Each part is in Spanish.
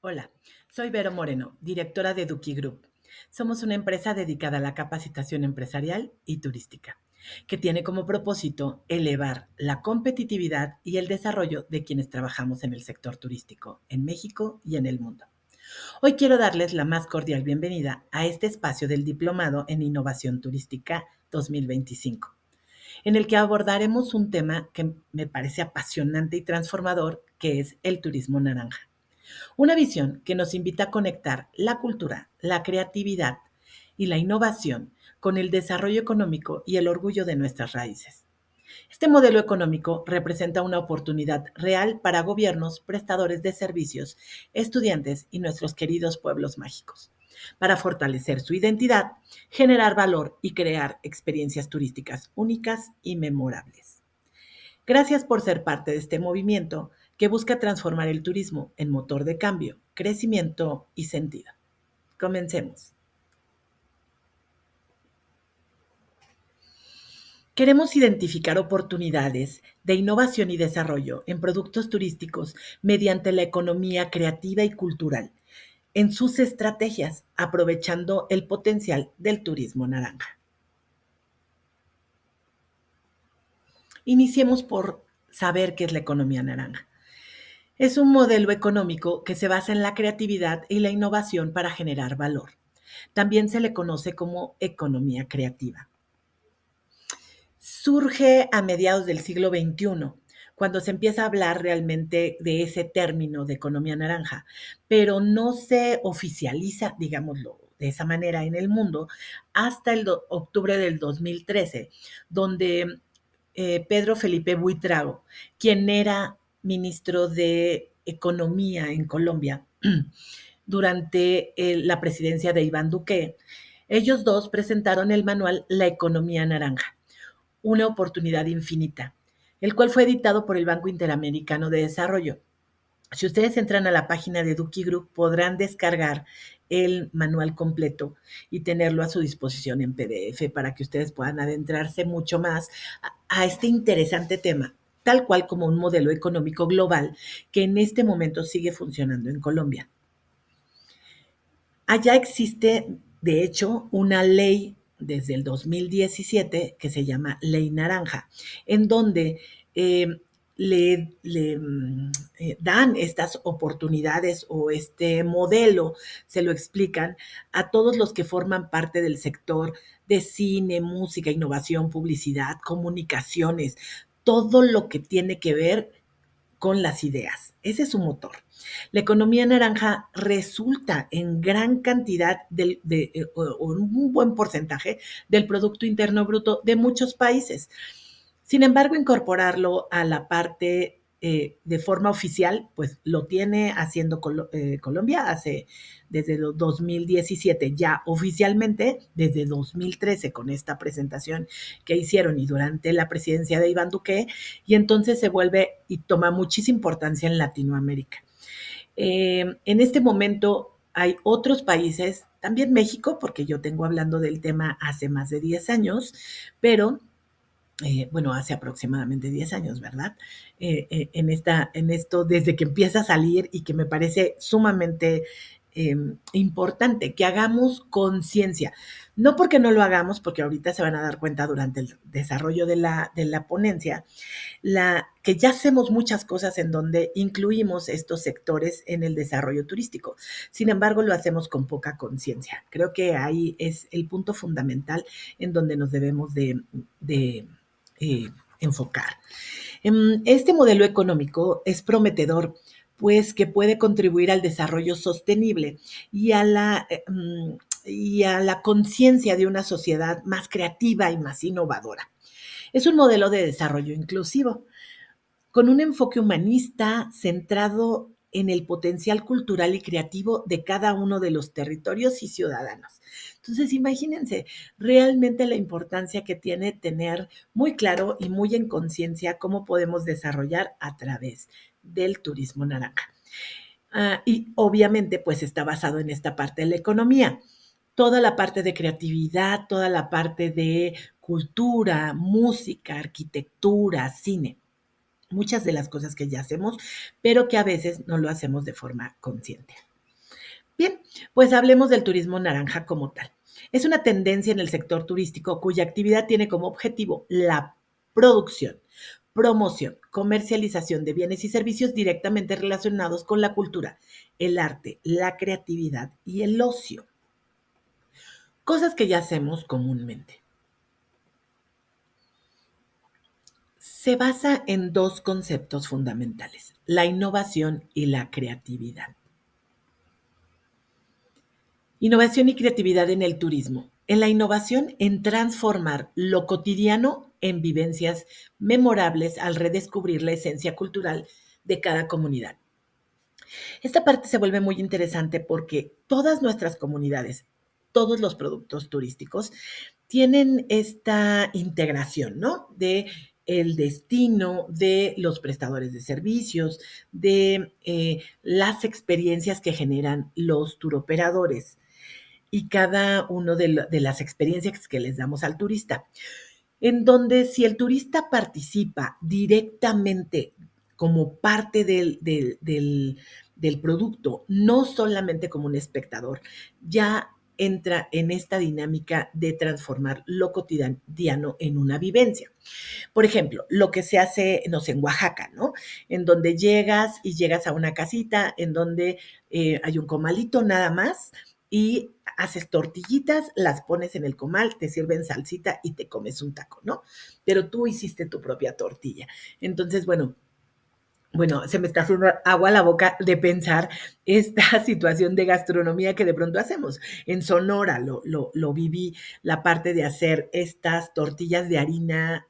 Hola, soy Vero Moreno, directora de Duki Group. Somos una empresa dedicada a la capacitación empresarial y turística, que tiene como propósito elevar la competitividad y el desarrollo de quienes trabajamos en el sector turístico en México y en el mundo. Hoy quiero darles la más cordial bienvenida a este espacio del Diplomado en Innovación Turística 2025, en el que abordaremos un tema que me parece apasionante y transformador, que es el turismo naranja. Una visión que nos invita a conectar la cultura, la creatividad y la innovación con el desarrollo económico y el orgullo de nuestras raíces. Este modelo económico representa una oportunidad real para gobiernos, prestadores de servicios, estudiantes y nuestros queridos pueblos mágicos, para fortalecer su identidad, generar valor y crear experiencias turísticas únicas y memorables. Gracias por ser parte de este movimiento que busca transformar el turismo en motor de cambio, crecimiento y sentido. Comencemos. Queremos identificar oportunidades de innovación y desarrollo en productos turísticos mediante la economía creativa y cultural en sus estrategias, aprovechando el potencial del turismo naranja. Iniciemos por saber qué es la economía naranja. Es un modelo económico que se basa en la creatividad y la innovación para generar valor. También se le conoce como economía creativa. Surge a mediados del siglo XXI, cuando se empieza a hablar realmente de ese término de economía naranja, pero no se oficializa, digámoslo de esa manera, en el mundo hasta el octubre del 2013, donde Pedro Felipe Buitrago, quien era ministro de Economía en Colombia durante la presidencia de Iván Duque, ellos dos presentaron el manual La Economía Naranja, una oportunidad infinita, el cual fue editado por el Banco Interamericano de Desarrollo. Si ustedes entran a la página de Duki Group, podrán descargar el manual completo y tenerlo a su disposición en PDF para que ustedes puedan adentrarse mucho más a este interesante tema, tal cual como un modelo económico global que en este momento sigue funcionando en Colombia. Allá existe, de hecho, una ley desde el 2017 que se llama Ley Naranja, en donde eh, le dan estas oportunidades o este modelo, se lo explican a todos los que forman parte del sector de cine, música, innovación, publicidad, comunicaciones, todo lo que tiene que ver con las ideas. Ese es su motor. La economía naranja resulta en gran cantidad o en un buen porcentaje del Producto Interno Bruto de muchos países. Sin embargo, incorporarlo a la parte de forma oficial, pues lo tiene haciendo Colombia desde el 2017, ya oficialmente desde 2013 con esta presentación que hicieron y durante la presidencia de Iván Duque, y entonces se vuelve y toma muchísima importancia en Latinoamérica. En este momento hay otros países, también México, porque yo tengo hablando del tema hace más de 10 años, pero bueno, hace aproximadamente 10 años, ¿verdad? En esto, desde que empieza a salir y que me parece sumamente importante que hagamos conciencia. No porque no lo hagamos, porque ahorita se van a dar cuenta durante el desarrollo de la ponencia, que ya hacemos muchas cosas en donde incluimos estos sectores en el desarrollo turístico. Sin embargo, lo hacemos con poca conciencia. Creo que ahí es el punto fundamental en donde nos debemos de eh, enfocar. Este modelo económico es prometedor, pues que puede contribuir al desarrollo sostenible y a la conciencia de una sociedad más creativa y más innovadora. Es un modelo de desarrollo inclusivo, con un enfoque humanista centrado en el potencial cultural y creativo de cada uno de los territorios y ciudadanos. Entonces, imagínense realmente la importancia que tiene tener muy claro y muy en conciencia cómo podemos desarrollar a través del turismo naranja. Y obviamente, pues está basado en esta parte de la economía. Toda la parte de creatividad, toda la parte de cultura, música, arquitectura, cine, muchas de las cosas que ya hacemos, pero que a veces no lo hacemos de forma consciente. Bien, pues hablemos del turismo naranja como tal. Es una tendencia en el sector turístico cuya actividad tiene como objetivo la producción, promoción, comercialización de bienes y servicios directamente relacionados con la cultura, el arte, la creatividad y el ocio. Cosas que ya hacemos comúnmente. Se basa en dos conceptos fundamentales, la innovación y la creatividad. Innovación y creatividad en el turismo. En la innovación, en transformar lo cotidiano en vivencias memorables al redescubrir la esencia cultural de cada comunidad. Esta parte se vuelve muy interesante porque todas nuestras comunidades, todos los productos turísticos tienen esta integración, ¿no? De el destino, de los prestadores de servicios, de las experiencias que generan los turoperadores y cada uno de las experiencias que les damos al turista, en donde si el turista participa directamente como parte del producto, no solamente como un espectador, ya entra en esta dinámica de transformar lo cotidiano en una vivencia. Por ejemplo, lo que se hace, no sé, en Oaxaca, ¿no? En donde llegas a una casita en donde hay un comalito nada más y haces tortillitas, las pones en el comal, te sirven salsita y te comes un taco, ¿no? Pero tú hiciste tu propia tortilla. Entonces, bueno, se me está haciendo agua a la boca de pensar esta situación de gastronomía que de pronto hacemos. En Sonora lo viví, la parte de hacer estas tortillas de harina,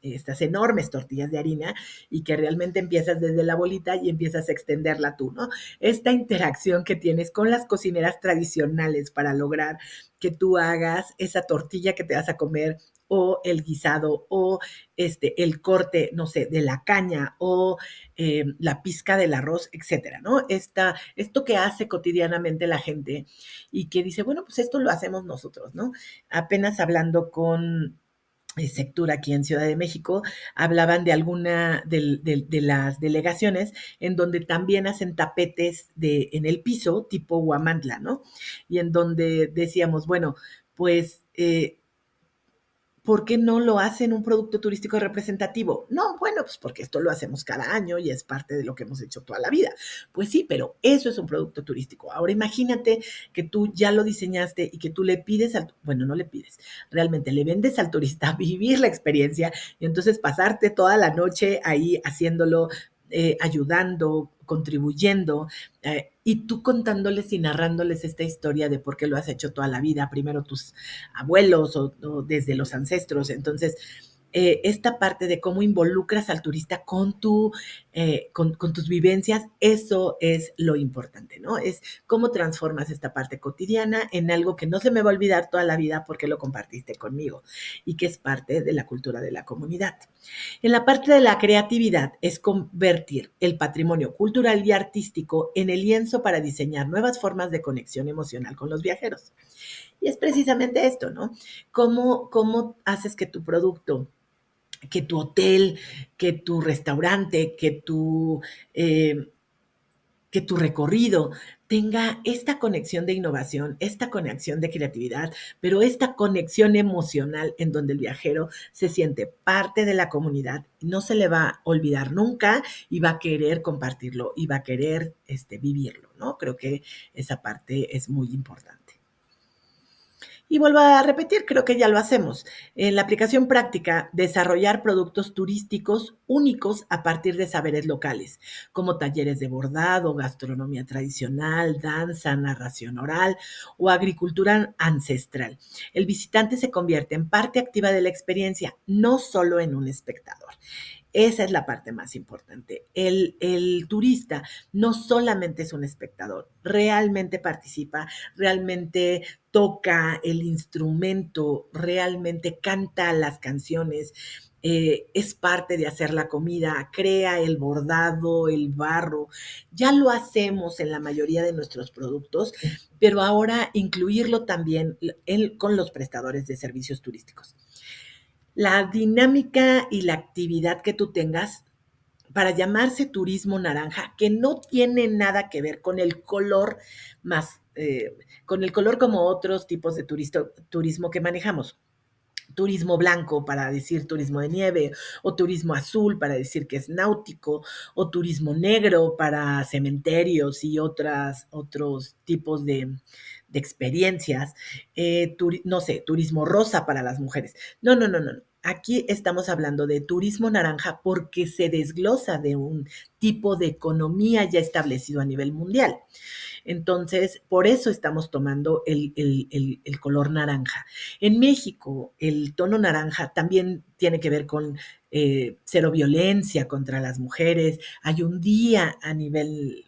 estas enormes tortillas de harina, y que realmente empiezas desde la bolita y empiezas a extenderla tú, ¿no? Esta interacción que tienes con las cocineras tradicionales para lograr que tú hagas esa tortilla que te vas a comer o el guisado o el corte, no sé, de la caña o la pizca del arroz, etcétera, ¿no? Esto que hace cotidianamente la gente y que dice, bueno, pues esto lo hacemos nosotros, ¿no? Apenas hablando con Sectur aquí en Ciudad de México, hablaban de alguna de las delegaciones en donde también hacen tapetes en el piso, tipo Huamantla, ¿no? Y en donde decíamos, bueno, pues ¿por qué no lo hacen un producto turístico representativo? No, bueno, pues porque esto lo hacemos cada año y es parte de lo que hemos hecho toda la vida. Pues sí, pero eso es un producto turístico. Ahora imagínate que tú ya lo diseñaste y que tú le pides bueno, no le pides, realmente le vendes al turista vivir la experiencia y entonces pasarte toda la noche ahí haciéndolo, ayudando, contribuyendo, y tú contándoles y narrándoles esta historia de por qué lo has hecho toda la vida, primero tus abuelos o desde los ancestros. Entonces, esta parte de cómo involucras al turista con tus vivencias, eso es lo importante, ¿no? Es cómo transformas esta parte cotidiana en algo que no se me va a olvidar toda la vida porque lo compartiste conmigo y que es parte de la cultura de la comunidad. En la parte de la creatividad es convertir el patrimonio cultural y artístico en el lienzo para diseñar nuevas formas de conexión emocional con los viajeros. Y es precisamente esto, ¿no? ¿Cómo haces que tu producto, que tu hotel, que tu restaurante, eh, que tu recorrido tenga esta conexión de innovación, esta conexión de creatividad, pero esta conexión emocional en donde el viajero se siente parte de la comunidad, no se le va a olvidar nunca y va a querer compartirlo y va a querer vivirlo, ¿no? Creo que esa parte es muy importante. Y vuelvo a repetir, creo que ya lo hacemos. En la aplicación práctica, desarrollar productos turísticos únicos a partir de saberes locales, como talleres de bordado, gastronomía tradicional, danza, narración oral o agricultura ancestral. El visitante se convierte en parte activa de la experiencia, no solo en un espectador. Esa es la parte más importante. El turista no solamente es un espectador, realmente participa, realmente toca el instrumento, realmente canta las canciones, es parte de hacer la comida, crea el bordado, el barro. Ya lo hacemos en la mayoría de nuestros productos, pero ahora incluirlo también con los prestadores de servicios turísticos. La dinámica y la actividad que tú tengas para llamarse turismo naranja, que no tiene nada que ver con el color más, con el color como otros tipos de turismo que manejamos. Turismo blanco para decir turismo de nieve, o turismo azul para decir que es náutico, o turismo negro para cementerios y otros tipos de experiencias, no sé, turismo rosa para las mujeres. No, no, no, no. Aquí estamos hablando de turismo naranja porque se desglosa de un tipo de economía ya establecido a nivel mundial. Entonces, por eso estamos tomando el color naranja. En México, el tono naranja también tiene que ver con cero violencia contra las mujeres. Hay un día a nivel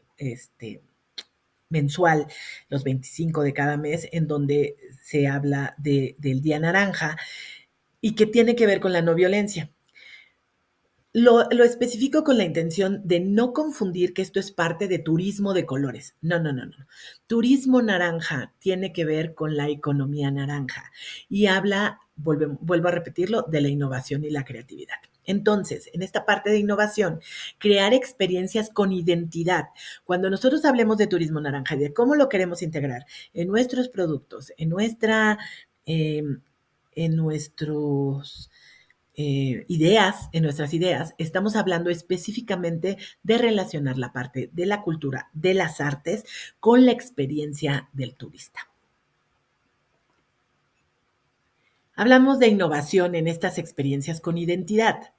mensual, los 25 de cada mes, en donde se habla del Día Naranja y que tiene que ver con la no violencia. Lo especifico con la intención de no confundir que esto es parte de turismo de colores. No, no, no, no. Turismo naranja tiene que ver con la economía naranja y habla, vuelvo a repetirlo, de la innovación y la creatividad. Entonces, en esta parte de innovación, crear experiencias con identidad. Cuando nosotros hablemos de turismo naranja y de cómo lo queremos integrar en nuestros productos, eh, en nuestros en nuestras ideas, estamos hablando específicamente de relacionar la parte de la cultura, de las artes, con la experiencia del turista. Hablamos de innovación en estas experiencias con identidad.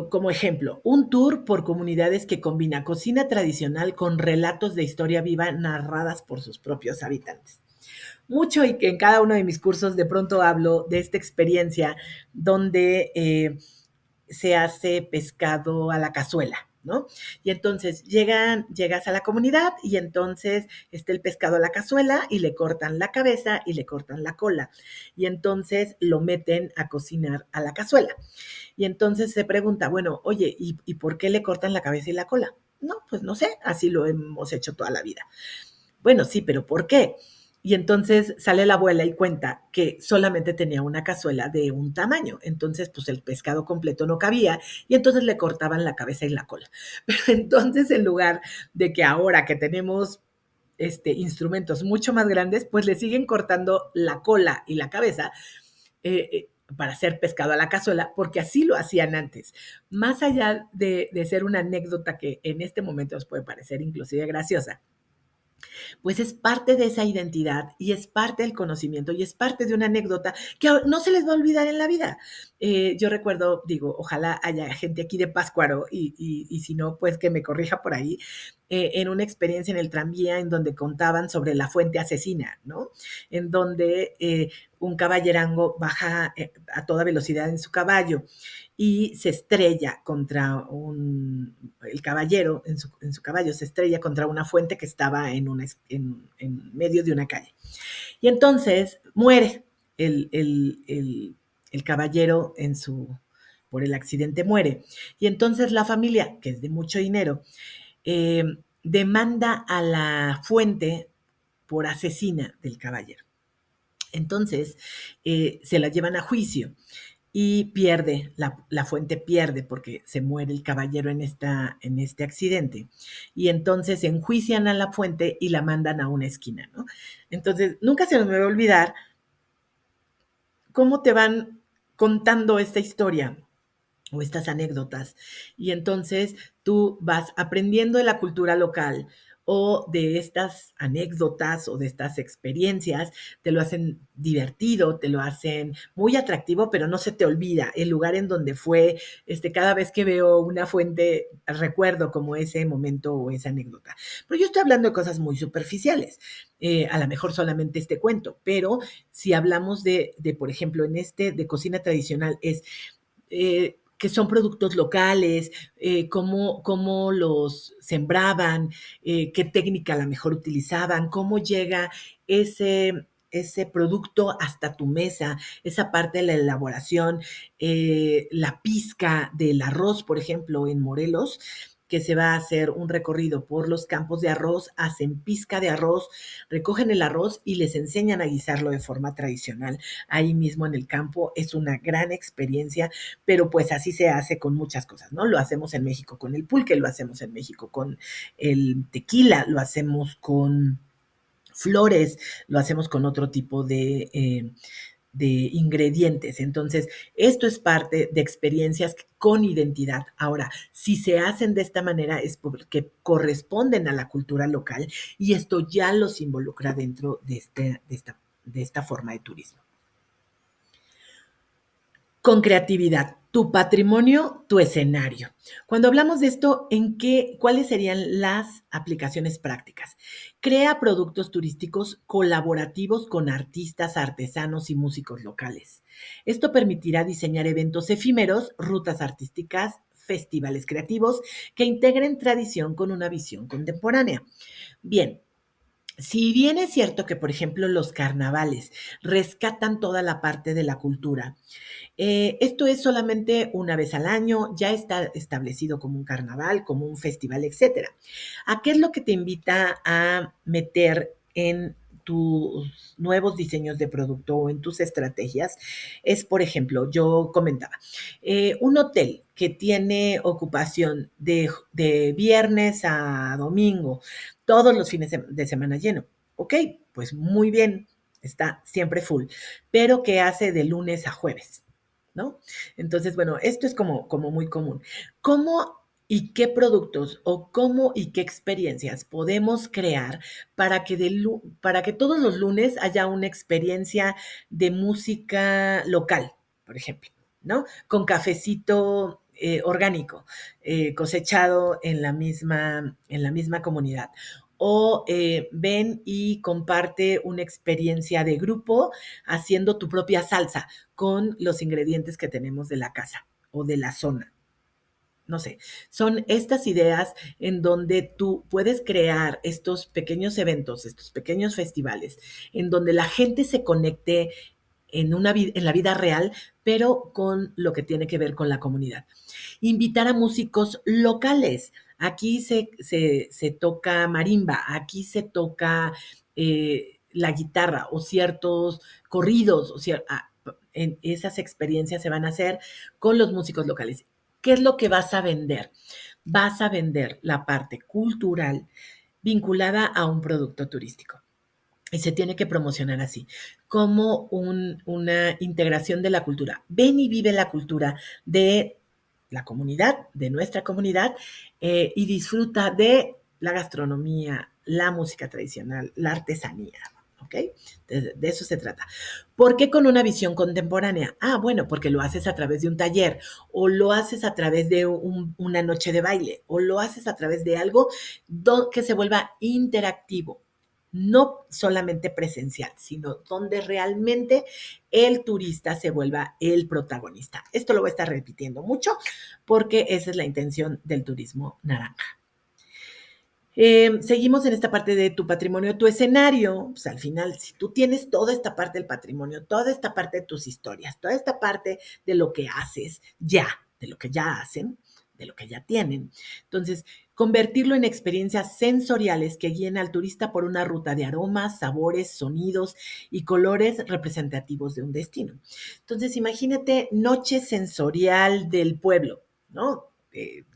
Como ejemplo, un tour por comunidades que combina cocina tradicional con relatos de historia viva narradas por sus propios habitantes. Mucho y que en cada uno de mis cursos de pronto hablo de esta experiencia donde se hace pescado a la cazuela, ¿no? Y entonces llegas a la comunidad y entonces está el pescado a la cazuela y le cortan la cabeza y le cortan la cola. Y entonces lo meten a cocinar a la cazuela. Y entonces se pregunta, bueno, oye, ¿y por qué le cortan la cabeza y la cola? No, pues no sé, así lo hemos hecho toda la vida. Bueno, sí, pero ¿por qué? Y entonces sale la abuela y cuenta que solamente tenía una cazuela de un tamaño. Entonces, pues el pescado completo no cabía y entonces le cortaban la cabeza y la cola. Pero entonces, en lugar de que ahora que tenemos instrumentos mucho más grandes, pues le siguen cortando la cola y la cabeza para hacer pescado a la cazuela, porque así lo hacían antes. Más allá de ser una anécdota que en este momento os puede parecer inclusive graciosa, pues es parte de esa identidad y es parte del conocimiento y es parte de una anécdota que no se les va a olvidar en la vida. Yo recuerdo, digo, ojalá haya gente aquí de Páscuaro y si no, pues que me corrija por ahí, en una experiencia en el tranvía en donde contaban sobre la fuente asesina, ¿no? En donde un caballerango baja a toda velocidad en su caballo y se estrella contra el caballero en su caballo, se estrella contra una fuente que estaba en medio de una calle. Y entonces muere el caballero por el accidente muere. Y entonces la familia, que es de mucho dinero, eh, demanda a la fuente por asesina del caballero. Entonces se la llevan a juicio y pierde, la fuente pierde porque se muere el caballero en este accidente. Y entonces enjuician a la fuente y la mandan a una esquina, ¿no? Entonces, nunca se me va a olvidar cómo te van contando esta historia o estas anécdotas. Y entonces tú vas aprendiendo de la cultura local o de estas anécdotas o de estas experiencias, te lo hacen divertido, te lo hacen muy atractivo, pero no se te olvida el lugar en donde fue. Cada vez que veo una fuente, recuerdo como ese momento o esa anécdota. Pero yo estoy hablando de cosas muy superficiales, a lo mejor solamente este cuento, pero si hablamos por ejemplo, de cocina tradicional, es que son productos locales, cómo los sembraban, qué técnica a lo mejor utilizaban, cómo llega ese producto hasta tu mesa, esa parte de la elaboración, la pizca del arroz, por ejemplo, en Morelos. que se va a hacer un recorrido por los campos de arroz, hacen pizca de arroz, recogen el arroz y les enseñan a guisarlo de forma tradicional ahí mismo en el campo. Es una gran experiencia, pero pues así se hace con muchas cosas, ¿no? Lo hacemos en México con el pulque, lo hacemos en México con el tequila, lo hacemos con flores, lo hacemos con otro tipo de ingredientes. Entonces, esto es parte de experiencias con identidad. Ahora, si se hacen de esta manera es porque corresponden a la cultura local y esto ya los involucra dentro de esta forma de turismo. Con creatividad, tu patrimonio, tu escenario. Cuando hablamos de esto, ¿cuáles serían las aplicaciones prácticas? Crea productos turísticos colaborativos con artistas, artesanos y músicos locales. Esto permitirá diseñar eventos efímeros, rutas artísticas, festivales creativos que integren tradición con una visión contemporánea. Bien, si bien es cierto que, por ejemplo, los carnavales rescatan toda la parte de la cultura, esto es solamente una vez al año, ya está establecido como un carnaval, como un festival, etcétera. ¿A qué es lo que te invita a meter en tus nuevos diseños de producto o en tus estrategias? Es, por ejemplo, yo comentaba, un hotel que tiene ocupación de viernes a domingo, todos los fines de semana lleno. Ok, pues muy bien, está siempre full, pero ¿qué hace de lunes a jueves? ¿No? Entonces, bueno, esto es como muy común. ¿Cómo y qué productos o cómo y qué experiencias podemos crear para que todos los lunes haya una experiencia de música local, por ejemplo, ¿no? Con cafecito orgánico, cosechado en la misma comunidad. O ven y comparte una experiencia de grupo haciendo tu propia salsa con los ingredientes que tenemos de la casa o de la zona. No sé, son estas ideas en donde tú puedes crear estos pequeños eventos, estos pequeños festivales, en donde la gente se conecte en la vida real, pero con lo que tiene que ver con la comunidad. Invitar a músicos locales. Aquí se toca marimba, aquí se toca la guitarra o ciertos corridos, en esas experiencias se van a hacer con los músicos locales. ¿Qué es lo que vas a vender? Vas a vender la parte cultural vinculada a un producto turístico. Y se tiene que promocionar así, como una integración de la cultura. Ven y vive la cultura de la comunidad, de nuestra comunidad, y disfruta de la gastronomía, la música tradicional, la artesanía. ¿Ok? De eso se trata. ¿Por qué con una visión contemporánea? Ah, bueno, porque lo haces a través de un taller, o lo haces a través de una noche de baile, o lo haces a través de algo que se vuelva interactivo, no solamente presencial, sino donde realmente el turista se vuelva el protagonista. Esto lo voy a estar repitiendo mucho porque esa es la intención del turismo naranja. Seguimos en esta parte de tu patrimonio, tu escenario, pues al final, si tú tienes toda esta parte del patrimonio, toda esta parte de tus historias, toda esta parte de lo que haces ya, de lo que ya hacen, de lo que ya tienen, entonces, convertirlo en experiencias sensoriales que guíen al turista por una ruta de aromas, sabores, sonidos y colores representativos de un destino. Entonces, imagínate noche sensorial del pueblo, ¿no?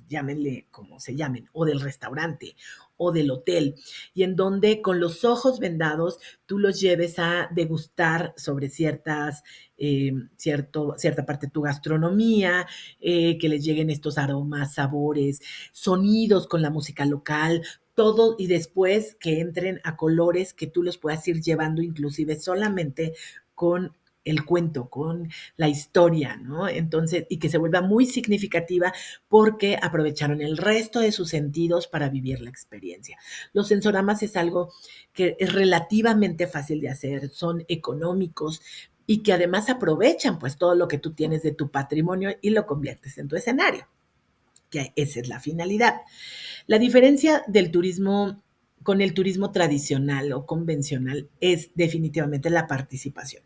Llámenle como se llamen, o del restaurante, o del hotel, y en donde con los ojos vendados tú los lleves a degustar sobre cierta parte de tu gastronomía, que les lleguen estos aromas, sabores, sonidos con la música local, todo, y después que entren a colores que tú los puedas ir llevando inclusive solamente con el cuento, con la historia, ¿no? Entonces, y que se vuelva muy significativa porque aprovecharon el resto de sus sentidos para vivir la experiencia. Los sensoramas es algo que es relativamente fácil de hacer, son económicos y que además aprovechan pues todo lo que tú tienes de tu patrimonio y lo conviertes en tu escenario, que esa es la finalidad. La diferencia del turismo con el turismo tradicional o convencional es definitivamente la participación.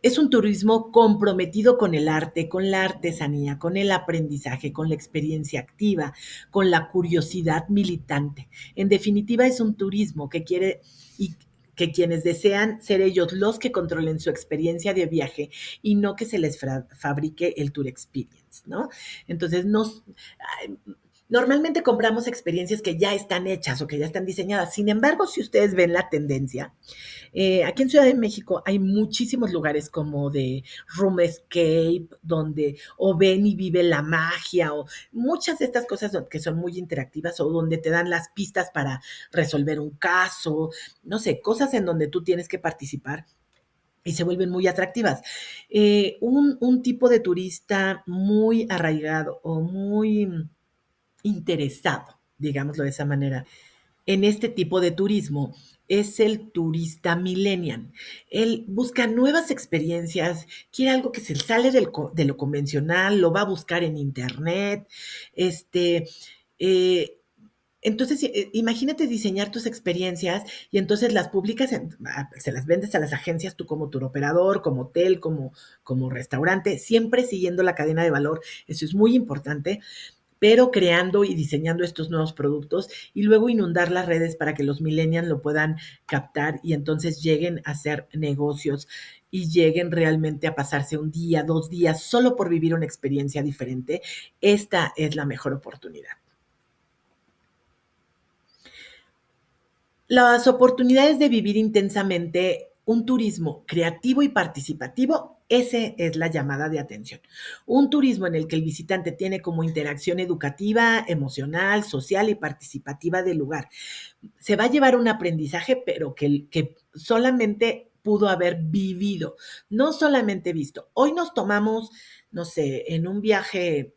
Es un turismo comprometido con el arte, con la artesanía, con el aprendizaje, con la experiencia activa, con la curiosidad militante. En definitiva, es un turismo que quiere y que quienes desean ser ellos los que controlen su experiencia de viaje y no que se les fabrique el tour experience, ¿no? Entonces, normalmente compramos experiencias que ya están hechas o que ya están diseñadas. Sin embargo, si ustedes ven la tendencia, aquí en Ciudad de México hay muchísimos lugares como de room escape, donde o ven y vive la magia, o muchas de estas cosas que son muy interactivas o donde te dan las pistas para resolver un caso, no sé, cosas en donde tú tienes que participar y se vuelven muy atractivas. Un tipo de turista muy arraigado o muy interesado, digámoslo de esa manera, en este tipo de turismo es el turista millennial. Él busca nuevas experiencias, quiere algo que se sale de lo convencional, lo va a buscar en internet. Este, eh, entonces, imagínate diseñar tus experiencias y entonces las publicas, se las vendes a las agencias, tú como tour operador, como hotel, como restaurante, siempre siguiendo la cadena de valor. Eso es muy importante, pero creando y diseñando estos nuevos productos y luego inundar las redes para que los millennials lo puedan captar y entonces lleguen a hacer negocios y lleguen realmente a pasarse un día, 2 días, solo por vivir una experiencia diferente. Esta es la mejor oportunidad. Las oportunidades de vivir intensamente un turismo creativo y participativo, ese es la llamada de atención. Un turismo en el que el visitante tiene como interacción educativa, emocional, social y participativa del lugar. Se va a llevar un aprendizaje, pero que solamente pudo haber vivido, no solamente visto. Hoy nos tomamos, no sé, en un viaje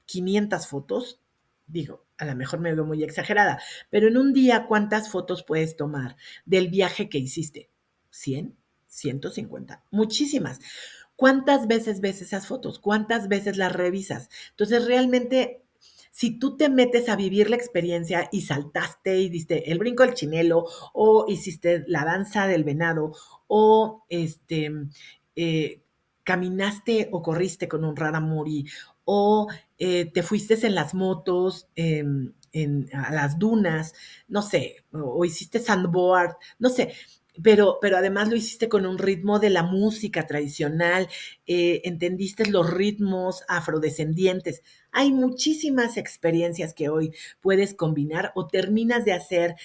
500 fotos, digo, a lo mejor me veo muy exagerada, pero en un día, ¿cuántas fotos puedes tomar del viaje que hiciste? ¿100? ¿150? Muchísimas. ¿Cuántas veces ves esas fotos? ¿Cuántas veces las revisas? Entonces, realmente, si tú te metes a vivir la experiencia y saltaste y diste el brinco del chinelo o hiciste la danza del venado o eh, caminaste o corriste con un raramuri o te fuiste en las motos, a las dunas, no sé, o hiciste sandboard, no sé, pero además lo hiciste con un ritmo de la música tradicional, entendiste los ritmos afrodescendientes. Hay muchísimas experiencias que hoy puedes combinar o terminas de hacer.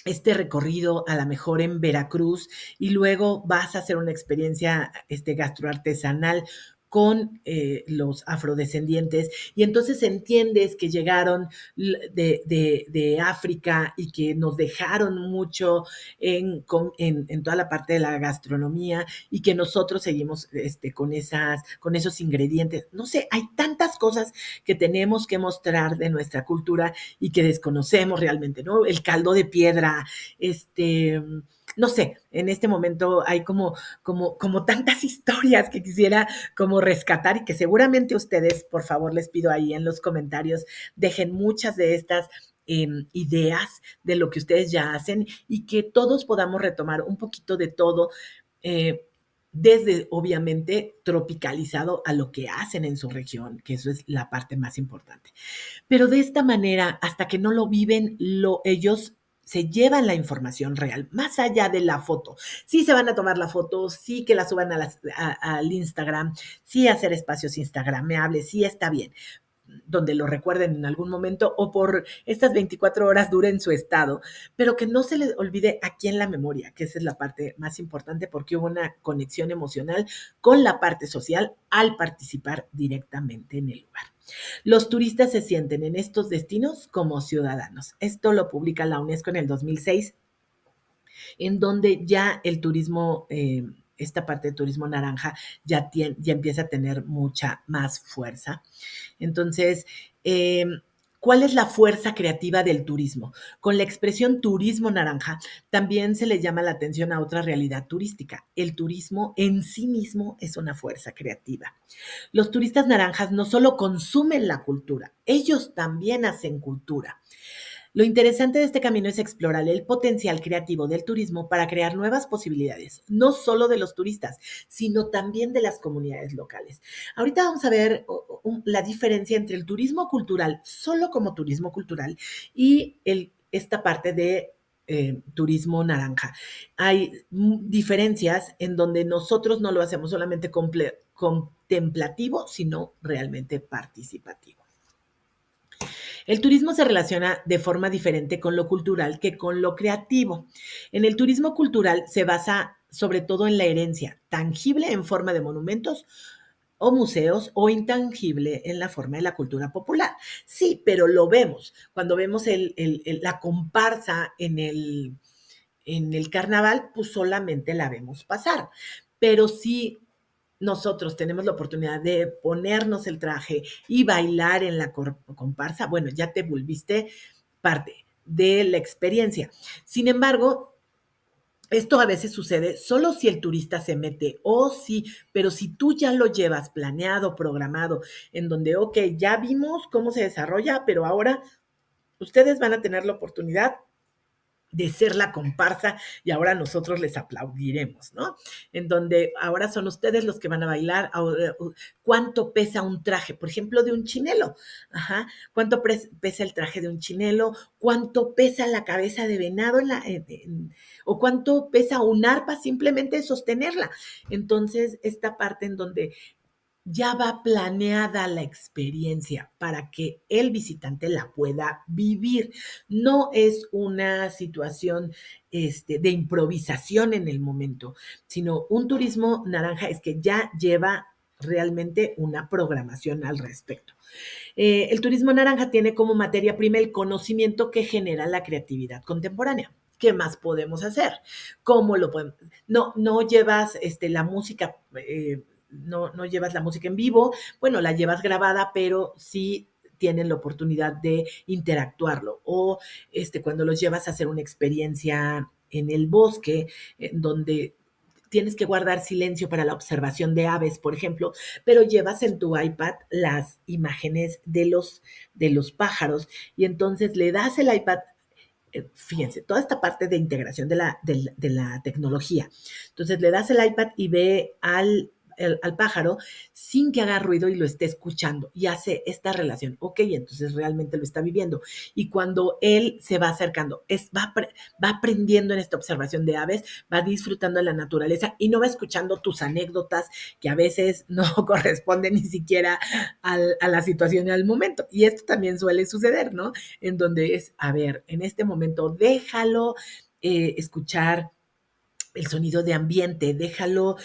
Este recorrido a lo mejor en Veracruz y luego vas a hacer una experiencia gastroartesanal con los afrodescendientes y entonces entiendes que llegaron de África y que nos dejaron mucho en toda la parte de la gastronomía y que nosotros seguimos con esos ingredientes. No sé, hay tantas cosas que tenemos que mostrar de nuestra cultura y que desconocemos realmente, ¿no? El caldo de piedra, no sé, en este momento hay como tantas historias que quisiera como rescatar y que seguramente ustedes, por favor, les pido ahí en los comentarios, dejen muchas de estas ideas de lo que ustedes ya hacen y que todos podamos retomar un poquito de todo. Eh, desde obviamente tropicalizado a lo que hacen en su región, que eso es la parte más importante. Pero de esta manera, hasta que no lo viven, ellos se llevan la información real, más allá de la foto. Sí se van a tomar la foto, sí que la suban al Instagram, sí hacer espacios instagrameables, sí está bien, donde lo recuerden en algún momento o por estas 24 horas duren su estado, pero que no se les olvide aquí en la memoria, que esa es la parte más importante porque hubo una conexión emocional con la parte social al participar directamente en el lugar. Los turistas se sienten en estos destinos como ciudadanos. Esto lo publica la UNESCO en el 2006, en donde ya el turismo, esta parte de turismo naranja, ya empieza a tener mucha más fuerza. Entonces, ¿cuál es la fuerza creativa del turismo? Con la expresión turismo naranja, también se le llama la atención a otra realidad turística. El turismo en sí mismo es una fuerza creativa. Los turistas naranjas no solo consumen la cultura, ellos también hacen cultura. Lo interesante de este camino es explorar el potencial creativo del turismo para crear nuevas posibilidades, no solo de los turistas, sino también de las comunidades locales. Ahorita vamos a ver la diferencia entre el turismo cultural, solo como turismo cultural, y esta parte de turismo naranja. Hay diferencias en donde nosotros no lo hacemos solamente contemplativo, sino realmente participativo. El turismo se relaciona de forma diferente con lo cultural que con lo creativo. En el turismo cultural se basa sobre todo en la herencia, tangible en forma de monumentos o museos o intangible en la forma de la cultura popular. Sí, pero lo vemos. Cuando vemos la comparsa en el carnaval, pues solamente la vemos pasar. Pero sí nosotros tenemos la oportunidad de ponernos el traje y bailar en la comparsa, bueno, ya te volviste parte de la experiencia. Sin embargo, esto a veces sucede solo si el turista se mete, o sí, pero si tú ya lo llevas planeado, programado, en donde, ok, ya vimos cómo se desarrolla, pero ahora ustedes van a tener la oportunidad de ser la comparsa y ahora nosotros les aplaudiremos, ¿no? En donde ahora son ustedes los que van a bailar. Ahora, ¿cuánto pesa un traje? Por ejemplo, de un chinelo. Ajá. ¿Cuánto pesa el traje de un chinelo? ¿Cuánto pesa la cabeza de venado o cuánto pesa un arpa simplemente sostenerla? Entonces, esta parte en donde ya va planeada la experiencia para que el visitante la pueda vivir. No es una situación de improvisación en el momento, sino un turismo naranja es que ya lleva realmente una programación al respecto. El turismo naranja tiene como materia prima el conocimiento que genera la creatividad contemporánea. ¿Qué más podemos hacer? ¿Cómo lo podemos? No llevas la música, no llevas la música en vivo, bueno, la llevas grabada, pero sí tienen la oportunidad de interactuarlo. O cuando los llevas a hacer una experiencia en el bosque, en donde tienes que guardar silencio para la observación de aves, por ejemplo, pero llevas en tu iPad las imágenes de los pájaros y entonces le das el iPad. Fíjense, toda esta parte de integración de la tecnología. Entonces le das el iPad y ve al pájaro sin que haga ruido y lo esté escuchando y hace esta relación. Ok, entonces realmente lo está viviendo. Y cuando él se va acercando, va aprendiendo en esta observación de aves, va disfrutando de la naturaleza y no va escuchando tus anécdotas que a veces no corresponden ni siquiera a la situación y al momento. Y esto también suele suceder, ¿no? En donde es, a ver, en este momento déjalo escuchar el sonido de ambiente, déjalo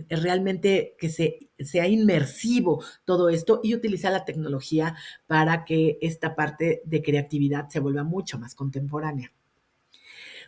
realmente que sea inmersivo todo esto y utilizar la tecnología para que esta parte de creatividad se vuelva mucho más contemporánea.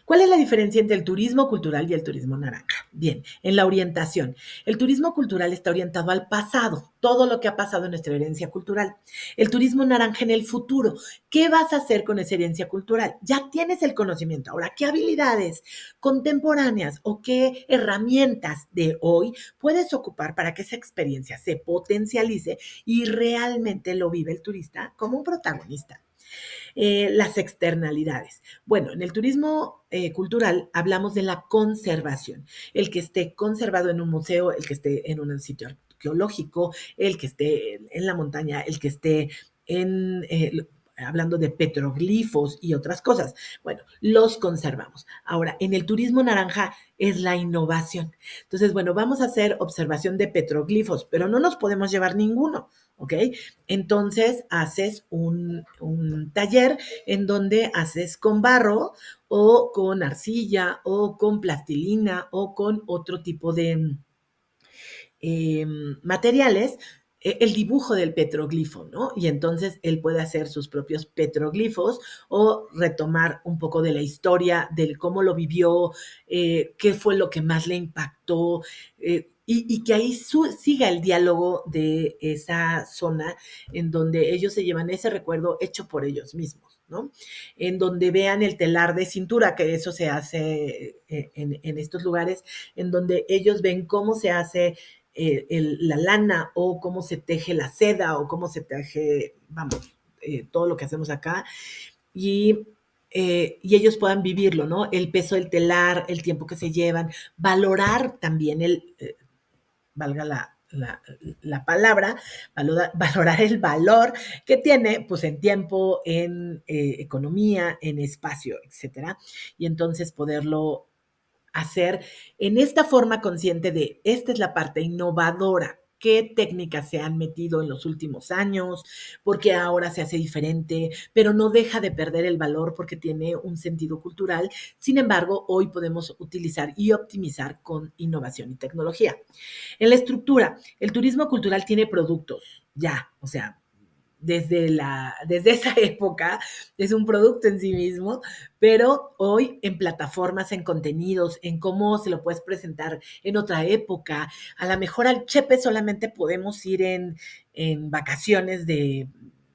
¿Cuál es la diferencia entre el turismo cultural y el turismo naranja? Bien, en la orientación. El turismo cultural está orientado al pasado, todo lo que ha pasado en nuestra herencia cultural. El turismo naranja en el futuro. ¿Qué vas a hacer con esa herencia cultural? Ya tienes el conocimiento. Ahora, ¿qué habilidades contemporáneas o qué herramientas de hoy puedes ocupar para que esa experiencia se potencialice y realmente lo vive el turista como un protagonista? Las externalidades. Bueno, en el turismo cultural hablamos de la conservación, el que esté conservado en un museo, el que esté en un sitio arqueológico, el que esté en la montaña, el que esté en... hablando de petroglifos y otras cosas. Bueno, los conservamos. Ahora, en el turismo naranja es la innovación. Entonces, bueno, vamos a hacer observación de petroglifos, pero no nos podemos llevar ninguno, ¿ok? Entonces, haces un taller en donde haces con barro o con arcilla o con plastilina o con otro tipo de materiales el dibujo del petroglifo, ¿no? Y entonces él puede hacer sus propios petroglifos o retomar un poco de la historia, del cómo lo vivió, qué fue lo que más le impactó, y que ahí siga el diálogo de esa zona en donde ellos se llevan ese recuerdo hecho por ellos mismos, ¿no? En donde vean el telar de cintura, que eso se hace en estos lugares, en donde ellos ven cómo se hace la lana o cómo se teje la seda o cómo se teje, vamos, todo lo que hacemos acá y, y ellos puedan vivirlo, ¿no? El peso del telar, el tiempo que se llevan, valorar también valga la palabra, valorar el valor que tiene, pues en tiempo, en economía, en espacio, etcétera. Y entonces poderlo hacer en esta forma consciente de esta es la parte innovadora. ¿Qué técnicas se han metido en los últimos años? Porque ahora se hace diferente, pero no deja de perder el valor porque tiene un sentido cultural. Sin embargo, hoy podemos utilizar y optimizar con innovación y tecnología. En la estructura, el turismo cultural tiene productos, ya, o sea, desde esa época es un producto en sí mismo, pero hoy en plataformas, en contenidos, en cómo se lo puedes presentar en otra época. A lo mejor al Chepe solamente podemos ir en vacaciones de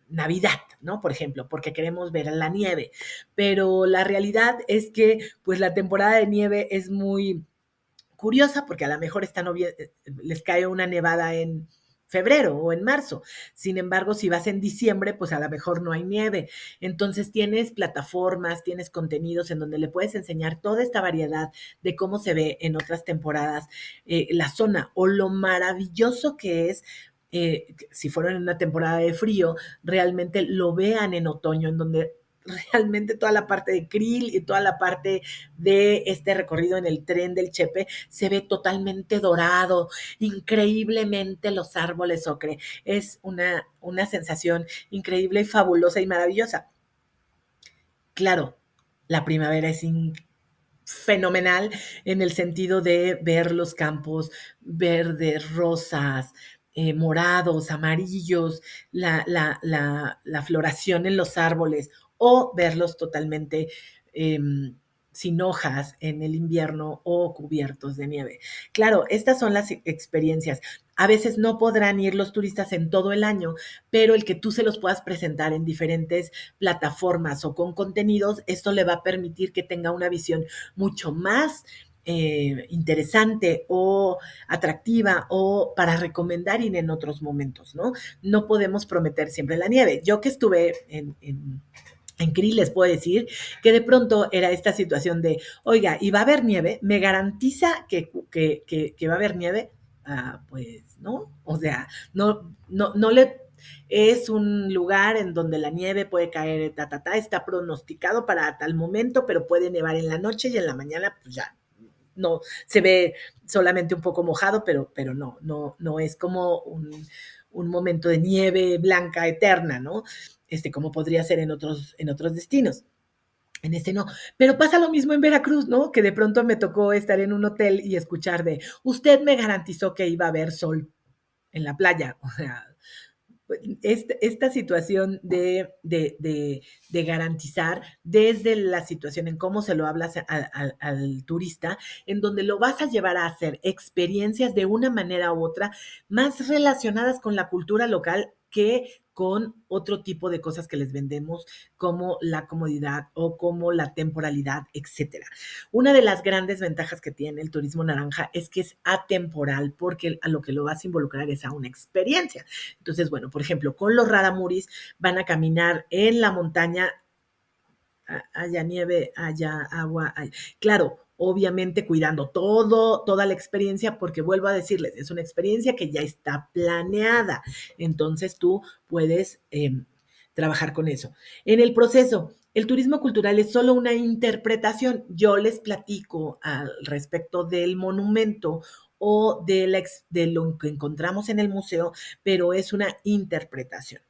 Navidad, ¿no? Por ejemplo, porque queremos ver la nieve. Pero la realidad es que, pues, la temporada de nieve es muy curiosa porque a lo mejor les cae una nevada en febrero o en marzo. Sin embargo, si vas en diciembre, pues a lo mejor no hay nieve. Entonces tienes plataformas, tienes contenidos en donde le puedes enseñar toda esta variedad de cómo se ve en otras temporadas la zona o lo maravilloso que es si fueron en una temporada de frío, realmente lo vean en otoño, en donde realmente toda la parte de Krill y toda la parte de este recorrido en el tren del Chepe se ve totalmente dorado, increíblemente los árboles ocre. Es una sensación increíble y fabulosa y maravillosa. Claro, la primavera es fenomenal en el sentido de ver los campos verdes, rosas, morados, amarillos, la floración en los árboles o verlos totalmente eh, sin hojas en el invierno o cubiertos de nieve. Claro, estas son las experiencias. A veces no podrán ir los turistas en todo el año, pero el que tú se los puedas presentar en diferentes plataformas o con contenidos, esto le va a permitir que tenga una visión mucho más interesante o atractiva o para recomendar ir en otros momentos, ¿no? No podemos prometer siempre la nieve. Yo que estuve en Krill les puedo decir que de pronto era esta situación de, oiga, ¿y va a haber nieve? ¿Me garantiza que va a haber nieve? Pues no, o sea, no le es un lugar en donde la nieve puede caer, está pronosticado para tal momento, pero puede nevar en la noche y en la mañana, pues ya, no, se ve solamente un poco mojado, pero no es como un momento de nieve blanca eterna, ¿no? Como podría ser en otros destinos. En este no. Pero pasa lo mismo en Veracruz, ¿no? Que de pronto me tocó estar en un hotel y escuchar de, usted me garantizó que iba a haber sol en la playa. O sea, esta situación de garantizar desde la situación en cómo se lo hablas al turista, en donde lo vas a llevar a hacer experiencias de una manera u otra más relacionadas con la cultura local que con otro tipo de cosas que les vendemos como la comodidad o como la temporalidad, etcétera. Una de las grandes ventajas que tiene el turismo naranja es que es atemporal porque a lo que lo vas a involucrar es a una experiencia. Entonces, bueno, por ejemplo, con los raramuris van a caminar en la montaña, haya nieve, haya agua, claro, obviamente cuidando toda la experiencia, porque vuelvo a decirles, es una experiencia que ya está planeada, entonces tú puedes trabajar con eso. En el proceso, el turismo cultural es solo una interpretación. Yo les platico al respecto del monumento o de lo que encontramos en el museo, pero es una interpretación.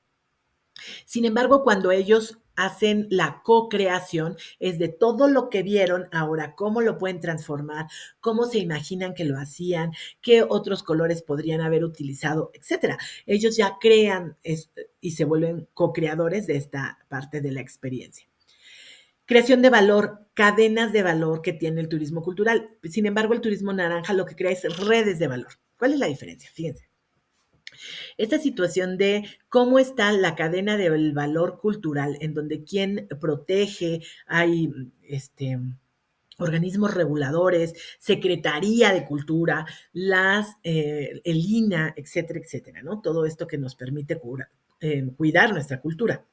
Sin embargo, cuando ellos hacen la co-creación, es de todo lo que vieron, ahora cómo lo pueden transformar, cómo se imaginan que lo hacían, qué otros colores podrían haber utilizado, etcétera. Ellos ya crean y se vuelven co-creadores de esta parte de la experiencia. Creación de valor, cadenas de valor que tiene el turismo cultural. Sin embargo, el turismo naranja lo que crea es redes de valor. ¿Cuál es la diferencia? Fíjense. Esta situación de cómo está la cadena del valor cultural, en donde quien protege, hay organismos reguladores, Secretaría de Cultura, el INA, etcétera, etcétera, ¿no? Todo esto que nos permite cuidar nuestra cultura.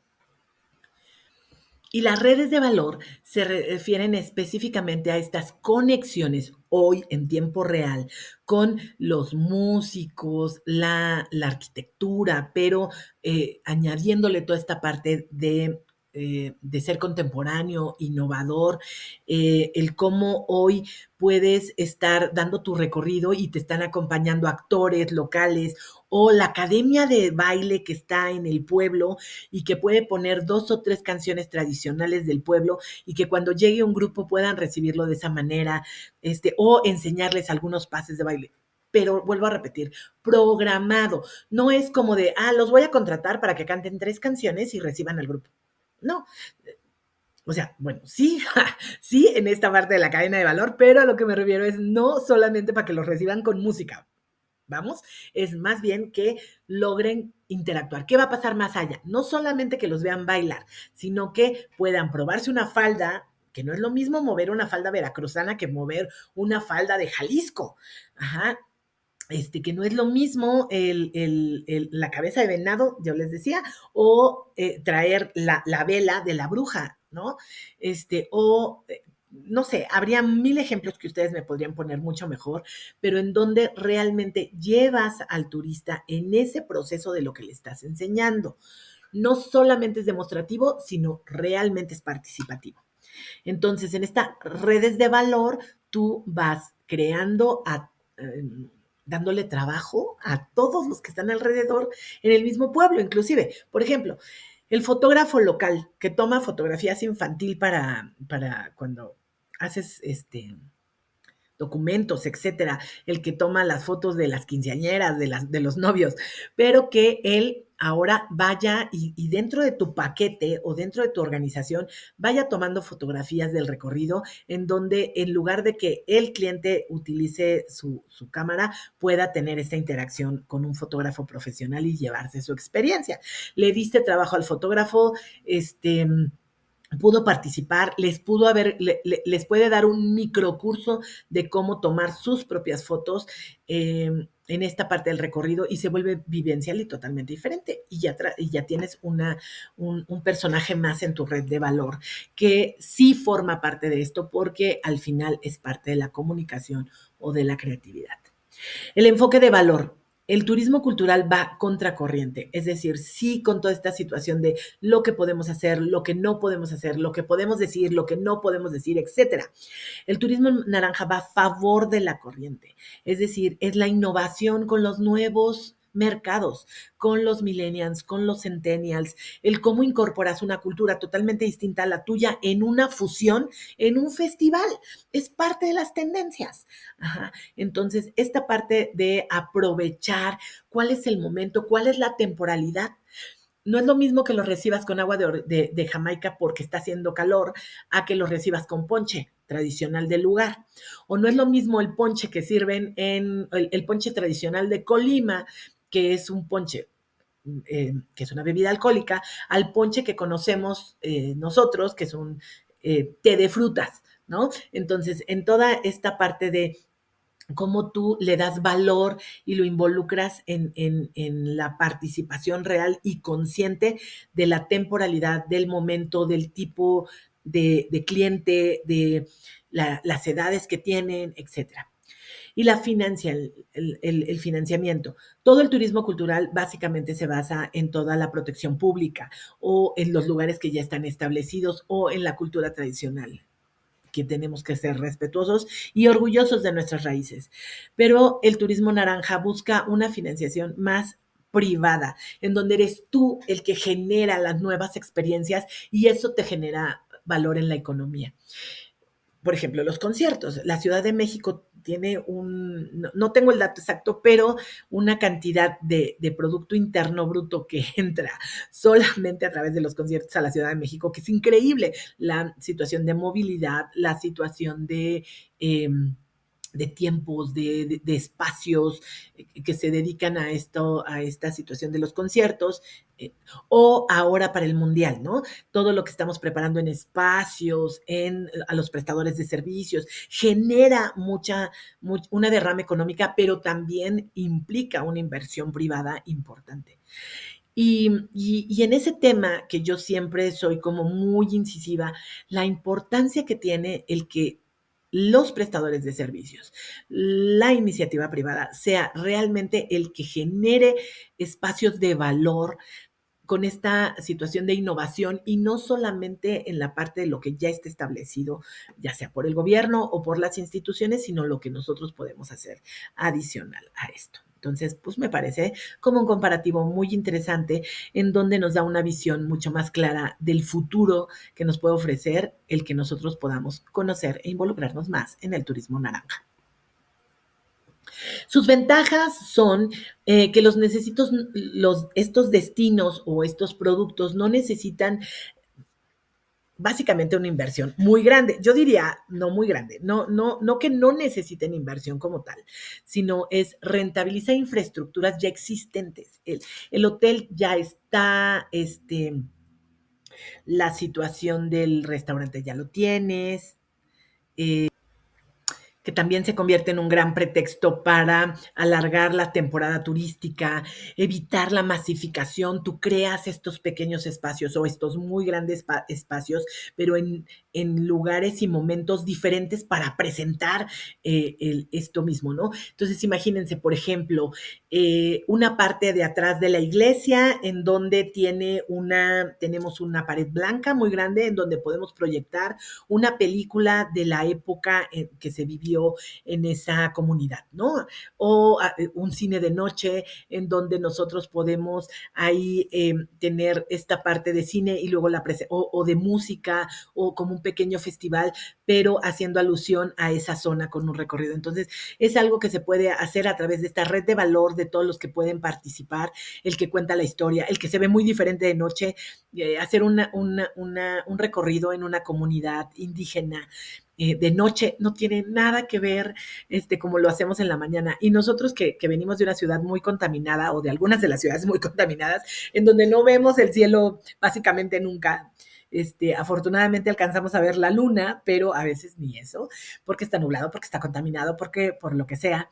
Y las redes de valor se refieren específicamente a estas conexiones hoy en tiempo real con los músicos, la arquitectura, pero añadiéndole toda esta parte de ser contemporáneo, innovador, el cómo hoy puedes estar dando tu recorrido y te están acompañando actores locales o la academia de baile que está en el pueblo y que puede poner 2 o 3 canciones tradicionales del pueblo y que cuando llegue un grupo puedan recibirlo de esa manera, o enseñarles algunos pases de baile. Pero vuelvo a repetir, programado. No es como de, los voy a contratar para que canten 3 canciones y reciban al grupo. No, o sea, bueno, sí, sí, en esta parte de la cadena de valor, pero a lo que me refiero es no solamente para que los reciban con música, vamos, es más bien que logren interactuar. ¿Qué va a pasar más allá? No solamente que los vean bailar, sino que puedan probarse una falda, que no es lo mismo mover una falda veracruzana que mover una falda de Jalisco. Ajá, que no es lo mismo la cabeza de venado, yo les decía, o traer la vela de la bruja, ¿no? O no sé, habría 1000 ejemplos que ustedes me podrían poner mucho mejor, pero en donde realmente llevas al turista en ese proceso de lo que le estás enseñando. No solamente es demostrativo, sino realmente es participativo. Entonces, en estas redes de valor, tú vas creando, dándole trabajo a todos los que están alrededor en el mismo pueblo, inclusive. Por ejemplo, el fotógrafo local que toma fotografías infantil para cuando haces documentos, etcétera, el que toma las fotos de las quinceañeras, de los novios, pero que él ahora vaya y dentro de tu paquete o dentro de tu organización vaya tomando fotografías del recorrido en donde en lugar de que el cliente utilice su cámara, pueda tener esta interacción con un fotógrafo profesional y llevarse su experiencia. Le diste trabajo al fotógrafo, pudo participar, les puede dar un microcurso de cómo tomar sus propias fotos en esta parte del recorrido y se vuelve vivencial y totalmente diferente. Y ya tienes un personaje más en tu red de valor que sí forma parte de esto porque al final es parte de la comunicación o de la creatividad. El enfoque de valor. El turismo cultural va contracorriente, es decir, sí con toda esta situación de lo que podemos hacer, lo que no podemos hacer, lo que podemos decir, lo que no podemos decir, etcétera. El turismo naranja va a favor de la corriente, es decir, es la innovación con los nuevos mercados, con los millennials, con los centennials, el cómo incorporas una cultura totalmente distinta a la tuya en una fusión, en un festival, es parte de las tendencias. Ajá. Entonces, esta parte de aprovechar cuál es el momento, cuál es la temporalidad. No es lo mismo que los recibas con agua de Jamaica porque está haciendo calor a que los recibas con ponche tradicional del lugar. O no es lo mismo el ponche que sirven el ponche tradicional de Colima, que es un ponche que es una bebida alcohólica, al ponche que conocemos nosotros, que es un té de frutas, ¿no? Entonces, en toda esta parte de cómo tú le das valor y lo involucras en la participación real y consciente de la temporalidad, del momento, del tipo de cliente, de las edades que tienen, etcétera. Y el financiamiento. Todo el turismo cultural básicamente se basa en toda la protección pública o en los lugares que ya están establecidos o en la cultura tradicional que tenemos que ser respetuosos y orgullosos de nuestras raíces. Pero el turismo naranja busca una financiación más privada, en donde eres tú el que genera las nuevas experiencias y eso te genera valor en la economía. Por ejemplo, los conciertos. La Ciudad de México tiene no tengo el dato exacto, pero una cantidad de Producto Interno Bruto que entra solamente a través de los conciertos a la Ciudad de México, que es increíble. La situación de movilidad, la situación de tiempos, de espacios que se dedican a esta situación de los conciertos, o ahora para el Mundial, ¿no? Todo lo que estamos preparando en espacios, a los prestadores de servicios, genera una derrama económica, pero también implica una inversión privada importante. Y en ese tema que yo siempre soy como muy incisiva, la importancia que tiene el que los prestadores de servicios, la iniciativa privada, sea realmente el que genere espacios de valor con esta situación de innovación y no solamente en la parte de lo que ya está establecido, ya sea por el gobierno o por las instituciones, sino lo que nosotros podemos hacer adicional a esto. Entonces, pues me parece como un comparativo muy interesante en donde nos da una visión mucho más clara del futuro que nos puede ofrecer el que nosotros podamos conocer e involucrarnos más en el turismo naranja. Sus ventajas son que estos destinos o estos productos no necesitan básicamente una inversión muy grande. Yo diría, no muy grande, no que no necesiten inversión como tal, sino es rentabilizar infraestructuras ya existentes. El hotel ya está, la situación del restaurante ya lo tienes, que también se convierte en un gran pretexto para alargar la temporada turística, evitar la masificación. Tú creas estos pequeños espacios o estos muy grandes espacios, pero en lugares y momentos diferentes para presentar esto mismo, ¿no? Entonces, imagínense, por ejemplo, una parte de atrás de la iglesia en donde tenemos una pared blanca muy grande en donde podemos proyectar una película de la época que se vivió en esa comunidad, ¿no? O un cine de noche en donde nosotros podemos ahí tener esta parte de cine y luego o de música o como un pequeño festival, pero haciendo alusión a esa zona con un recorrido. Entonces, es algo que se puede hacer a través de esta red de valor de todos los que pueden participar, el que cuenta la historia, el que se ve muy diferente de noche, hacer un recorrido en una comunidad indígena de noche no tiene nada que ver como lo hacemos en la mañana. Y nosotros que venimos de una ciudad muy contaminada o de algunas de las ciudades muy contaminadas, en donde no vemos el cielo básicamente nunca. Afortunadamente alcanzamos a ver la luna, pero a veces ni eso, porque está nublado, porque está contaminado, porque por lo que sea,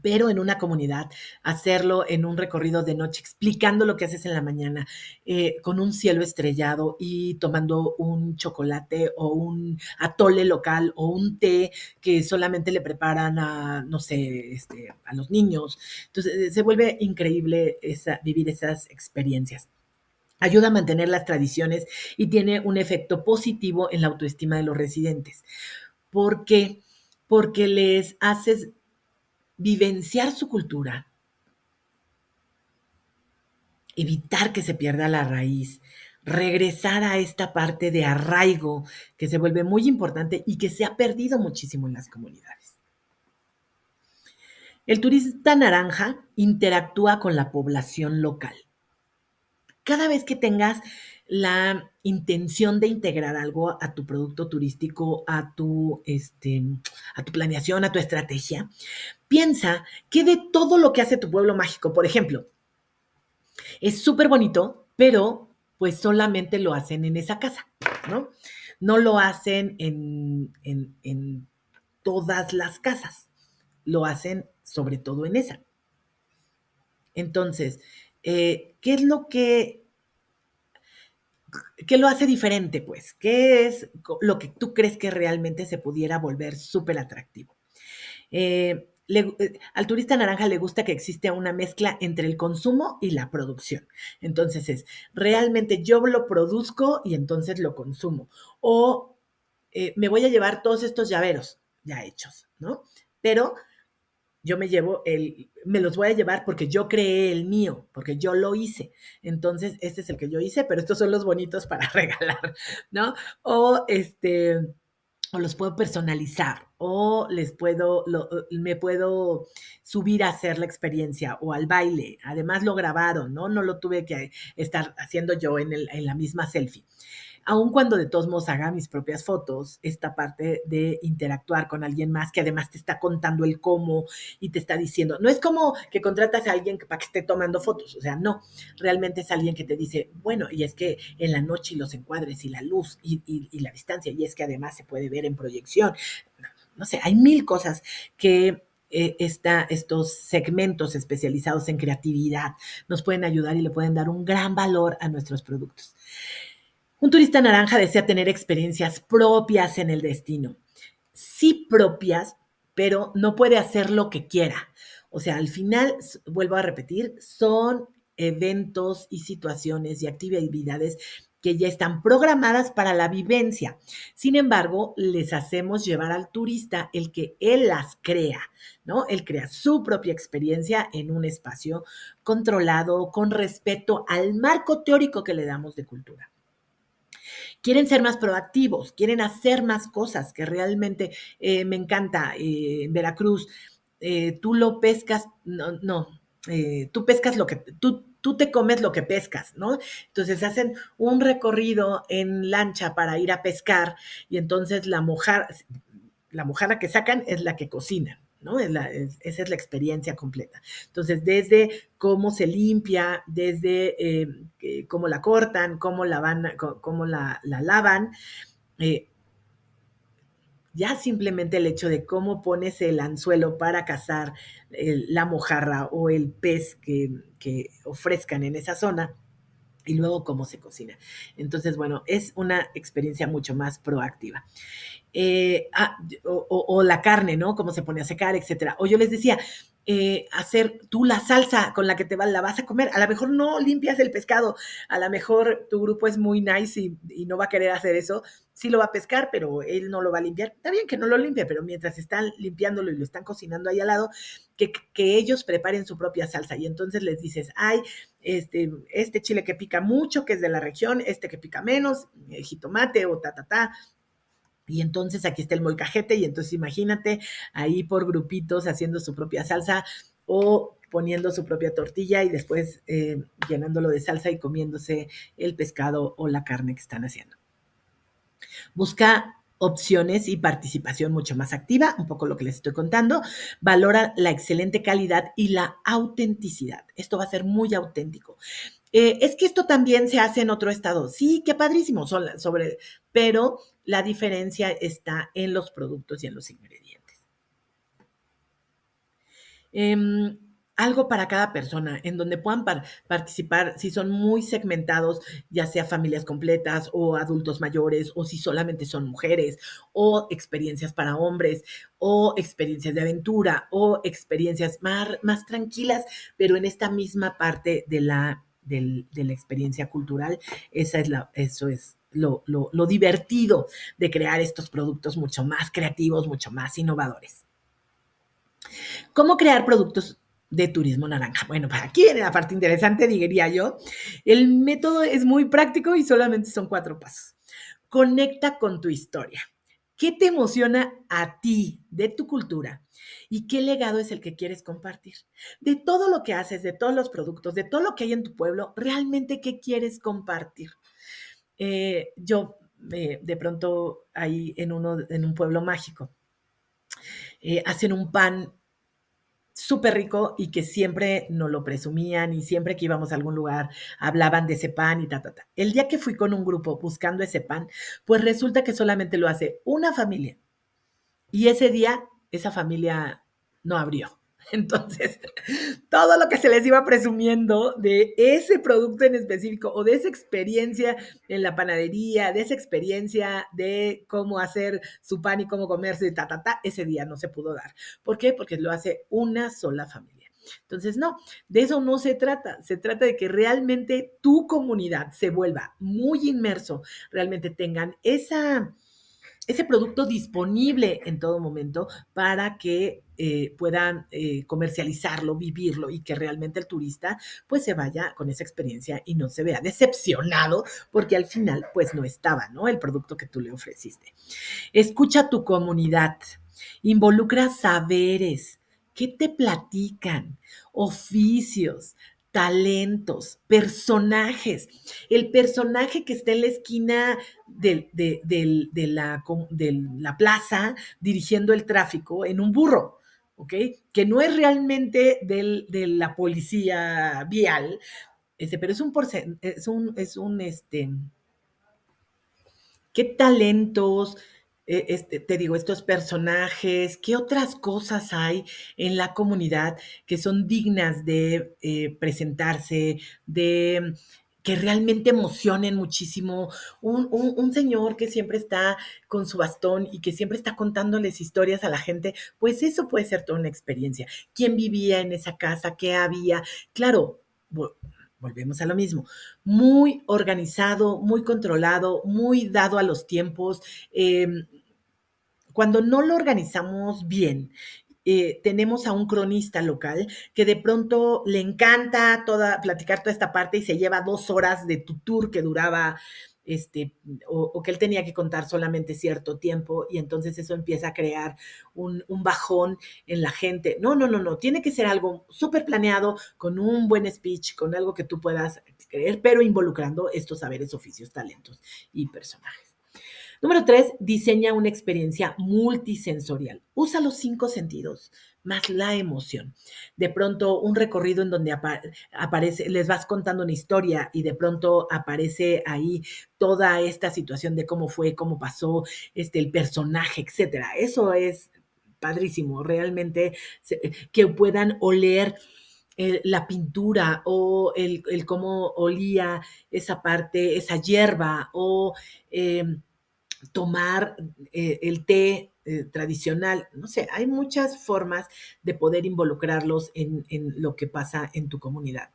pero en una comunidad, hacerlo en un recorrido de noche, explicando lo que haces en la mañana, con un cielo estrellado y tomando un chocolate o un atole local o un té que solamente le preparan a, no sé, a los niños. Entonces, se vuelve increíble vivir esas experiencias. Ayuda a mantener las tradiciones y tiene un efecto positivo en la autoestima de los residentes. ¿Por qué? Porque les haces vivenciar su cultura, evitar que se pierda la raíz, regresar a esta parte de arraigo que se vuelve muy importante y que se ha perdido muchísimo en las comunidades. El turista naranja interactúa con la población local. Cada vez que tengas la intención de integrar algo a tu producto turístico, a tu planeación, a tu estrategia, piensa que de todo lo que hace tu pueblo mágico, por ejemplo, es súper bonito, pero pues solamente lo hacen en esa casa, ¿no? No lo hacen en todas las casas, lo hacen sobre todo en esa. Entonces, ¿qué es qué lo hace diferente, pues? ¿Qué es lo que tú crees que realmente se pudiera volver súper atractivo? Al turista naranja le gusta que existe una mezcla entre el consumo y la producción. Entonces realmente yo lo produzco y entonces lo consumo. O me voy a llevar todos estos llaveros ya hechos, ¿no? Pero yo me los voy a llevar porque yo creé el mío, porque yo lo hice. Entonces, este es el que yo hice, pero estos son los bonitos para regalar, ¿no? O o los puedo personalizar, o me puedo subir a hacer la experiencia o al baile. Además lo grabaron, ¿no? No lo tuve que estar haciendo yo en la misma selfie. Aun cuando de todos modos haga mis propias fotos, esta parte de interactuar con alguien más que además te está contando el cómo y te está diciendo, no es como que contratas a alguien para que esté tomando fotos, o sea, no, realmente es alguien que te dice, bueno, y es que en la noche y los encuadres y la luz y la distancia, y es que además se puede ver en proyección, no sé, hay mil cosas que estos segmentos especializados en creatividad nos pueden ayudar y le pueden dar un gran valor a nuestros productos. Un turista naranja desea tener experiencias propias en el destino. Sí propias, pero no puede hacer lo que quiera. O sea, al final, vuelvo a repetir, son eventos y situaciones y actividades que ya están programadas para la vivencia. Sin embargo, les hacemos llevar al turista el que él las crea, ¿no? Él crea su propia experiencia en un espacio controlado, con respeto al marco teórico que le damos de cultura. Quieren ser más proactivos, quieren hacer más cosas, que realmente me encanta. En Veracruz, tú lo pescas, tú pescas lo que, tú te comes lo que pescas, ¿no? Entonces hacen un recorrido en lancha para ir a pescar y entonces la mojarra que sacan es la que cocinan, ¿no? Esa es la experiencia completa. Entonces, desde cómo se limpia, desde cómo la cortan, cómo la lavan, eh, ya simplemente el hecho de cómo pones el anzuelo para cazar la mojarra o el pez que ofrezcan en esa zona, y luego cómo se cocina. Entonces, bueno, es una experiencia mucho más proactiva. O la carne, ¿no? Cómo se pone a secar, etcétera. O yo les decía, hacer tú la salsa con la que la vas a comer. A lo mejor no limpias el pescado, a lo mejor tu grupo es muy nice y no va a querer hacer eso. Sí lo va a pescar, pero él no lo va a limpiar. Está bien que no lo limpie, pero mientras están limpiándolo y lo están cocinando ahí al lado, que ellos preparen su propia salsa. Y entonces les dices, ay, este chile que pica mucho, que es de la región, este que pica menos, jitomate o ta. Y entonces aquí está el molcajete y entonces imagínate ahí por grupitos haciendo su propia salsa o poniendo su propia tortilla y después llenándolo de salsa y comiéndose el pescado o la carne que están haciendo. Busca opciones y participación mucho más activa, un poco lo que les estoy contando. Valora la excelente calidad y la autenticidad. Esto va a ser muy auténtico. Es que esto también se hace en otro estado. Sí, qué padrísimo, pero la diferencia está en los productos y en los ingredientes. Algo para cada persona, en donde puedan participar, si son muy segmentados, ya sea familias completas o adultos mayores, o si solamente son mujeres, o experiencias para hombres, o experiencias de aventura, o experiencias más tranquilas, pero en esta misma parte de la experiencia cultural. Eso es lo divertido de crear estos productos mucho más creativos, mucho más innovadores. ¿Cómo crear productos de turismo naranja? Bueno, para aquí viene la parte interesante, diría yo. El método es muy práctico y solamente son 4 pasos. Conecta con tu historia. ¿Qué te emociona a ti de tu cultura? ¿Y qué legado es el que quieres compartir? De todo lo que haces, de todos los productos, de todo lo que hay en tu pueblo, ¿realmente qué quieres compartir? Yo, de pronto, ahí en un pueblo mágico, hacen un pan súper rico y que siempre nos lo presumían y siempre que íbamos a algún lugar hablaban de ese pan y ta. El día que fui con un grupo buscando ese pan, pues resulta que solamente lo hace una familia y ese día esa familia no abrió. Entonces, todo lo que se les iba presumiendo de ese producto en específico o de esa experiencia en la panadería, de esa experiencia de cómo hacer su pan y cómo comerse, ese día no se pudo dar. ¿Por qué? Porque lo hace una sola familia. Entonces, no, de eso no se trata de que realmente tu comunidad se vuelva muy inmerso, realmente tengan ese producto disponible en todo momento para que puedan comercializarlo, vivirlo y que realmente el turista pues se vaya con esa experiencia y no se vea decepcionado porque al final pues no estaba, ¿no? El producto que tú le ofreciste. Escucha a tu comunidad, involucra saberes, ¿qué te platican? Oficios, talentos, personajes. El personaje que está en la esquina de la plaza dirigiendo el tráfico en un burro, ¿ok? Que no es realmente de la policía vial, pero es un, ¿qué talentos? te digo, estos personajes, ¿qué otras cosas hay en la comunidad que son dignas de presentarse, de que realmente emocionen muchísimo? Un señor que siempre está con su bastón y que siempre está contándoles historias a la gente, pues eso puede ser toda una experiencia. ¿Quién vivía en esa casa? ¿Qué había? Claro, volvemos a lo mismo, muy organizado, muy controlado, muy dado a los tiempos. Cuando no lo organizamos bien, tenemos a un cronista local que de pronto le encanta platicar toda esta parte y se lleva 2 horas de tu tour que duraba, este, o que él tenía que contar solamente cierto tiempo, y entonces eso empieza a crear un bajón en la gente. No, no, no, no, tiene que ser algo súper planeado, con un buen speech, con algo que tú puedas creer, pero involucrando estos saberes, oficios, talentos y personajes. Número 3, diseña una experiencia multisensorial. Usa los 5 sentidos más la emoción. De pronto, un recorrido en donde aparece, les vas contando una historia y de pronto aparece ahí toda esta situación de cómo fue, cómo pasó, el personaje, etcétera. Eso es padrísimo, realmente que puedan oler la pintura o el cómo olía esa parte, esa hierba o tomar el té tradicional. No sé, hay muchas formas de poder involucrarlos en lo que pasa en tu comunidad.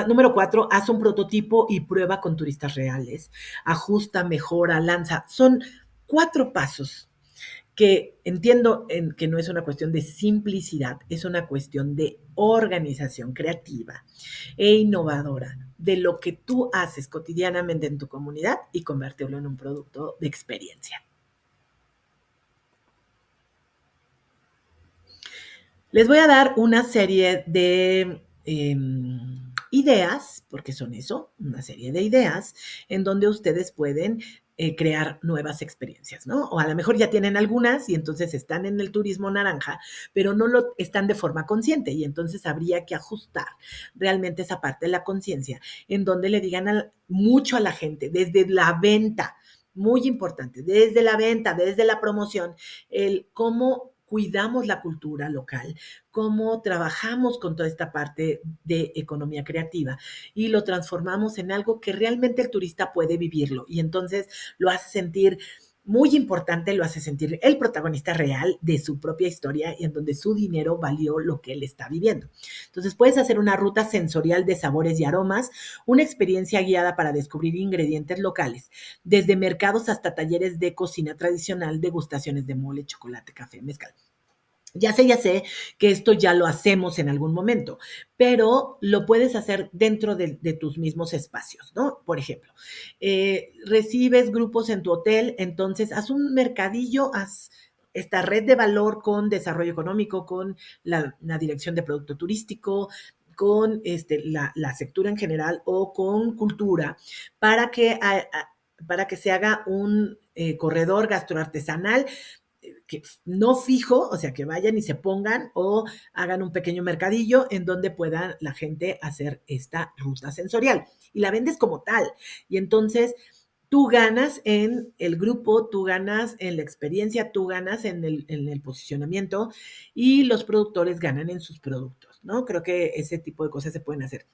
Número 4, haz un prototipo y prueba con turistas reales. Ajusta, mejora, lanza. Son 4 pasos que entiendo que no es una cuestión de simplicidad, es una cuestión de organización creativa e innovadora de lo que tú haces cotidianamente en tu comunidad y convertirlo en un producto de experiencia. Les voy a dar una serie de ideas, porque son eso, una serie de ideas, en donde ustedes pueden crear nuevas experiencias, ¿no? O a lo mejor ya tienen algunas y entonces están en el turismo naranja, pero no lo están de forma consciente y entonces habría que ajustar realmente esa parte de la conciencia, en donde le digan mucho a la gente, desde la venta, muy importante, desde la venta, desde la promoción, el cómo cuidamos la cultura local, cómo trabajamos con toda esta parte de economía creativa y lo transformamos en algo que realmente el turista puede vivirlo y entonces lo hace sentir muy importante, lo hace sentir el protagonista real de su propia historia y en donde su dinero valió lo que él está viviendo. Entonces puedes hacer una ruta sensorial de sabores y aromas, una experiencia guiada para descubrir ingredientes locales, desde mercados hasta talleres de cocina tradicional, degustaciones de mole, chocolate, café, mezcal. Ya sé que esto ya lo hacemos en algún momento, pero lo puedes hacer dentro de tus mismos espacios, ¿no? Por ejemplo, recibes grupos en tu hotel, entonces haz un mercadillo, haz esta red de valor con desarrollo económico, con la dirección de producto turístico, con la sectura en general o con cultura, para que, para que se haga un corredor gastroartesanal que no fijo, o sea, que vayan y se pongan o hagan un pequeño mercadillo en donde pueda la gente hacer esta ruta sensorial y la vendes como tal. Y entonces tú ganas en el grupo, tú ganas en la experiencia, tú ganas en el posicionamiento y los productores ganan en sus productos, ¿no? Creo que ese tipo de cosas se pueden hacer.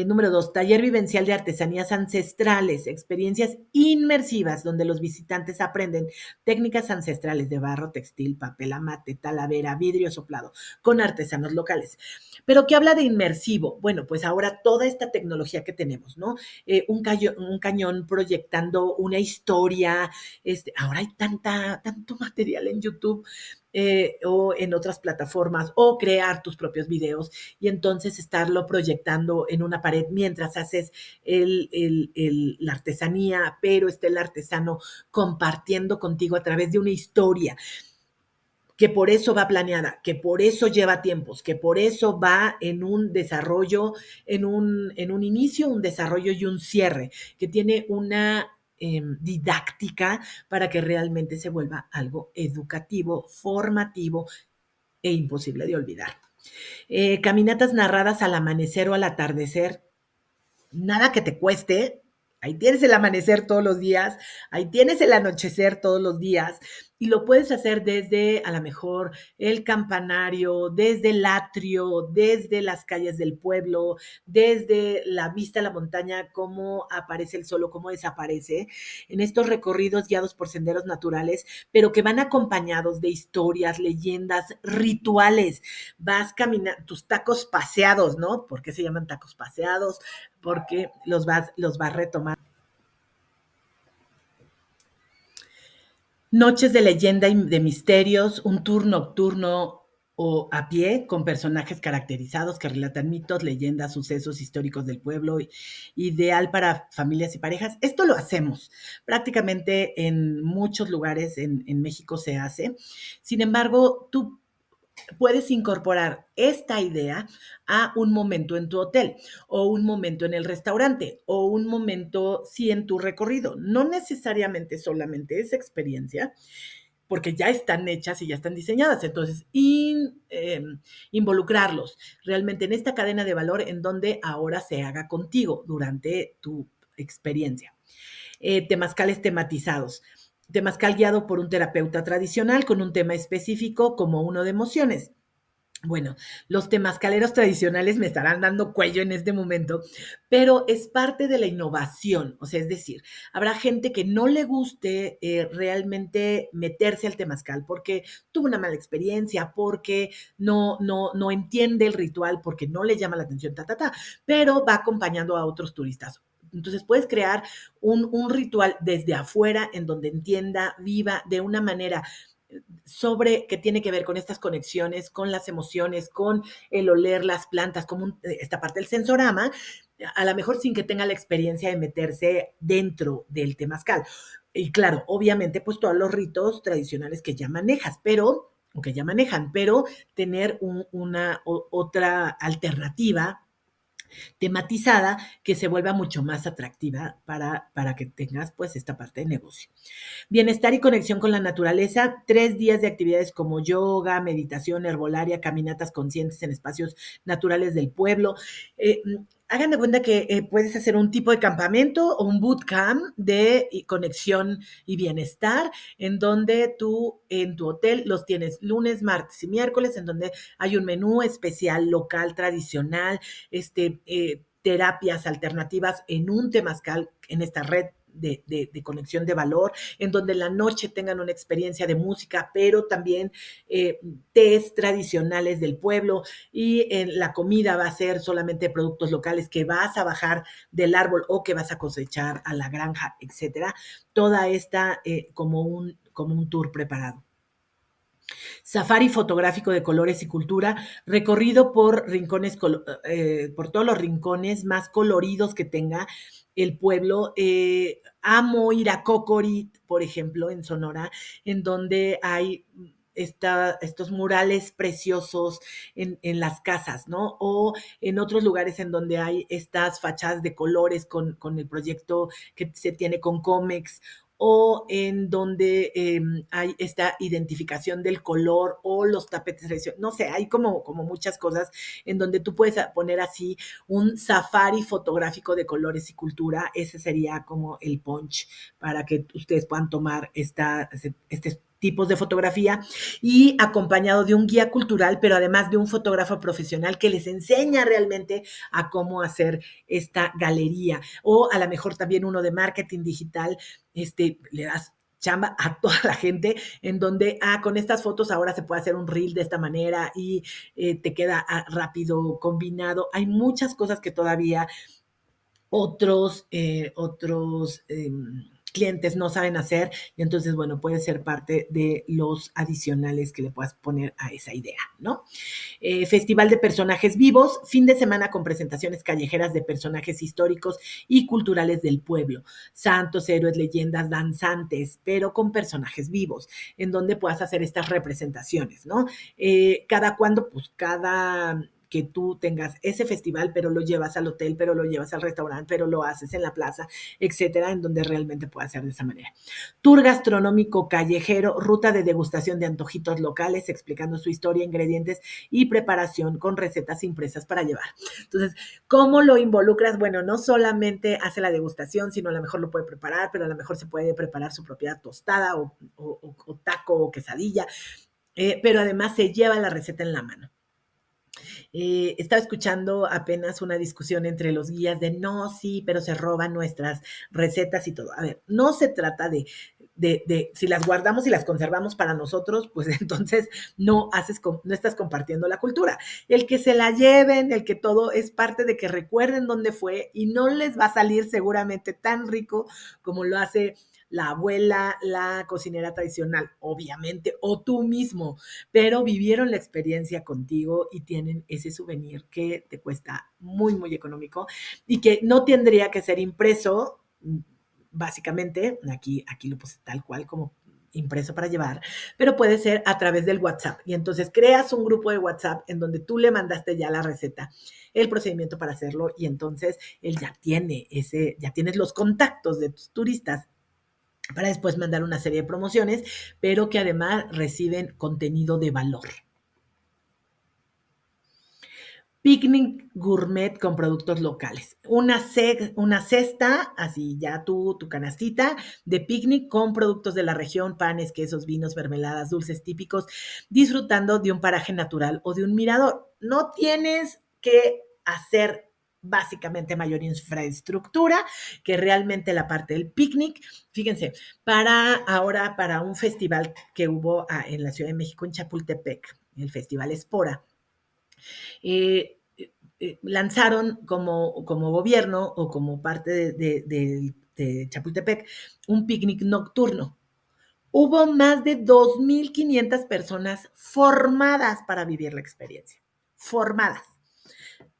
Número 2, taller vivencial de artesanías ancestrales, experiencias inmersivas donde los visitantes aprenden técnicas ancestrales de barro, textil, papel amate, talavera, vidrio soplado, con artesanos locales. Pero ¿qué habla de inmersivo? Bueno, pues ahora toda esta tecnología que tenemos, ¿no? Un cañón proyectando una historia, ahora hay tanto material en YouTube o en otras plataformas, o crear tus propios videos y entonces estarlo proyectando en una pared mientras haces la artesanía, pero esté el artesano compartiendo contigo a través de una historia que por eso va planeada, que por eso lleva tiempos, que por eso va en un desarrollo, en un inicio, un desarrollo y un cierre, que tiene una didáctica para que realmente se vuelva algo educativo, formativo e imposible de olvidar. Caminatas narradas al amanecer o al atardecer, nada que te cueste, Ahí tienes el amanecer todos los días, ahí tienes el anochecer todos los días y lo puedes hacer desde a lo mejor el campanario, desde el atrio, desde las calles del pueblo, desde la vista a la montaña, cómo aparece el sol o cómo desaparece, en estos recorridos guiados por senderos naturales, pero que van acompañados de historias, leyendas, rituales. Vas caminando, tus tacos paseados, ¿no? ¿Por qué se llaman tacos paseados? Porque los vas retomando. Noches de leyenda y de misterios, un tour nocturno o a pie con personajes caracterizados que relatan mitos, leyendas, sucesos históricos del pueblo, ideal para familias y parejas. Esto lo hacemos prácticamente en muchos lugares en México se hace. Sin embargo, tú puedes incorporar esta idea a un momento en tu hotel o un momento en el restaurante o un momento sí en tu recorrido. No necesariamente solamente esa experiencia, porque ya están hechas y ya están diseñadas. Entonces, involucrarlos realmente en esta cadena de valor en donde ahora se haga contigo durante tu experiencia. Temazcales tematizados. Temazcal guiado por un terapeuta tradicional con un tema específico como uno de emociones. Bueno, los temazcaleros tradicionales me estarán dando cuello en este momento, pero es parte de la innovación. O sea, es decir, habrá gente que no le guste realmente meterse al temazcal porque tuvo una mala experiencia, porque no entiende el ritual, porque no le llama la atención, pero va acompañando a otros turistas. Entonces puedes crear un ritual desde afuera en donde entienda, viva de una manera sobre que tiene que ver con estas conexiones, con las emociones, con el oler las plantas, como esta parte del sensorama, a lo mejor sin que tenga la experiencia de meterse dentro del temazcal. Y claro, obviamente, pues todos los ritos tradicionales que ya manejas, pero, o que ya manejan, pero tener otra alternativa tematizada que se vuelva mucho más atractiva para que tengas pues esta parte de negocio. Bienestar y conexión con la naturaleza, 3 días de actividades como yoga, meditación, herbolaria, caminatas conscientes en espacios naturales del pueblo. Hagan de cuenta que puedes hacer un tipo de campamento o un bootcamp de conexión y bienestar, en donde tú en tu hotel los tienes lunes, martes y miércoles, en donde hay un menú especial, local, tradicional, terapias alternativas en un temazcal, en esta red de conexión de valor, en donde en la noche tengan una experiencia de música, pero también tés tradicionales del pueblo y en la comida va a ser solamente productos locales que vas a bajar del árbol o que vas a cosechar a la granja, etcétera. Toda esta como un tour preparado. Safari fotográfico de colores y cultura, recorrido por rincones, por todos los rincones más coloridos que tenga el pueblo. Amo ir a Cocorit, por ejemplo, en Sonora, en donde hay estos murales preciosos en las casas, ¿no? O en otros lugares en donde hay estas fachadas de colores con el proyecto que se tiene con Comex, o en donde hay esta identificación del color o los tapetes, no sé, hay como muchas cosas en donde tú puedes poner así un safari fotográfico de colores y cultura. Ese sería como el punch para que ustedes puedan tomar este tipos de fotografía y acompañado de un guía cultural, pero además de un fotógrafo profesional que les enseña realmente a cómo hacer esta galería, o a lo mejor también uno de marketing digital, le das chamba a toda la gente en donde, con estas fotos ahora se puede hacer un reel de esta manera y te queda rápido combinado. Hay muchas cosas que todavía otros clientes no saben hacer y entonces, bueno, puede ser parte de los adicionales que le puedas poner a esa idea, ¿no? Festival de personajes vivos, fin de semana con presentaciones callejeras de personajes históricos y culturales del pueblo, santos, héroes, leyendas, danzantes, pero con personajes vivos, en donde puedas hacer estas representaciones, ¿no? Cada cuando, pues cada que tú tengas ese festival, pero lo llevas al hotel, pero lo llevas al restaurante, pero lo haces en la plaza, etcétera, en donde realmente pueda ser de esa manera. Tour gastronómico callejero, ruta de degustación de antojitos locales, explicando su historia, ingredientes y preparación con recetas impresas para llevar. Entonces, ¿cómo lo involucras? Bueno, no solamente hace la degustación, sino a lo mejor lo puede preparar, pero a lo mejor se puede preparar su propia tostada o taco o quesadilla, pero además se lleva la receta en la mano. Estaba escuchando apenas una discusión entre los guías de no, sí, pero se roban nuestras recetas y todo. A ver, no se trata de si las guardamos y las conservamos para nosotros, pues entonces no estás compartiendo la cultura. El que se la lleven, el que todo es parte de que recuerden dónde fue y no les va a salir seguramente tan rico como lo hace la abuela, la cocinera tradicional, obviamente, o tú mismo, pero vivieron la experiencia contigo y tienen ese souvenir que te cuesta muy, muy económico y que no tendría que ser impreso, básicamente, aquí lo puse tal cual como impreso para llevar, pero puede ser a través del WhatsApp. Y entonces creas un grupo de WhatsApp en donde tú le mandaste ya la receta, el procedimiento para hacerlo, y entonces él ya tienes los contactos de tus turistas para después mandar una serie de promociones, pero que además reciben contenido de valor. Picnic gourmet con productos locales. Una cesta, así ya tu canastita de picnic con productos de la región, panes, quesos, vinos, mermeladas, dulces típicos, disfrutando de un paraje natural o de un mirador. No tienes que hacer básicamente mayor infraestructura que realmente la parte del picnic. Fíjense, para un festival que hubo en la Ciudad de México, en Chapultepec, el Festival Espora, eh, lanzaron como gobierno o como parte de Chapultepec un picnic nocturno. Hubo más de 2,500 personas formadas para vivir la experiencia. Formadas.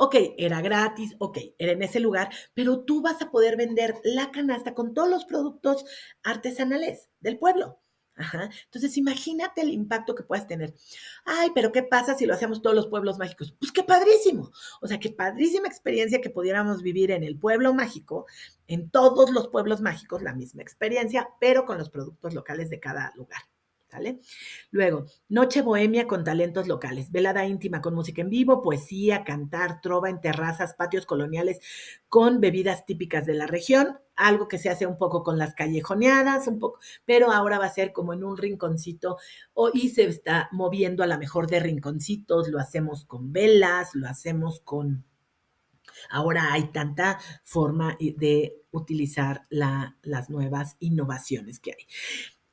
Ok, era gratis, ok, era en ese lugar, pero tú vas a poder vender la canasta con todos los productos artesanales del pueblo. Ajá. Entonces, imagínate el impacto que puedas tener. Ay, pero ¿qué pasa si lo hacemos todos los pueblos mágicos? Pues qué padrísimo. O sea, qué padrísima experiencia que pudiéramos vivir en el pueblo mágico, en todos los pueblos mágicos, la misma experiencia, pero con los productos locales de cada lugar. ¿Sale? Luego, noche bohemia con talentos locales, velada íntima con música en vivo, poesía, cantar, trova en terrazas, patios coloniales con bebidas típicas de la región, algo que se hace un poco con las callejoneadas, un poco, pero ahora va a ser como en un rinconcito y se está moviendo a la mejor de rinconcitos, lo hacemos con velas, lo hacemos con... Ahora hay tanta forma de utilizar las nuevas innovaciones que hay.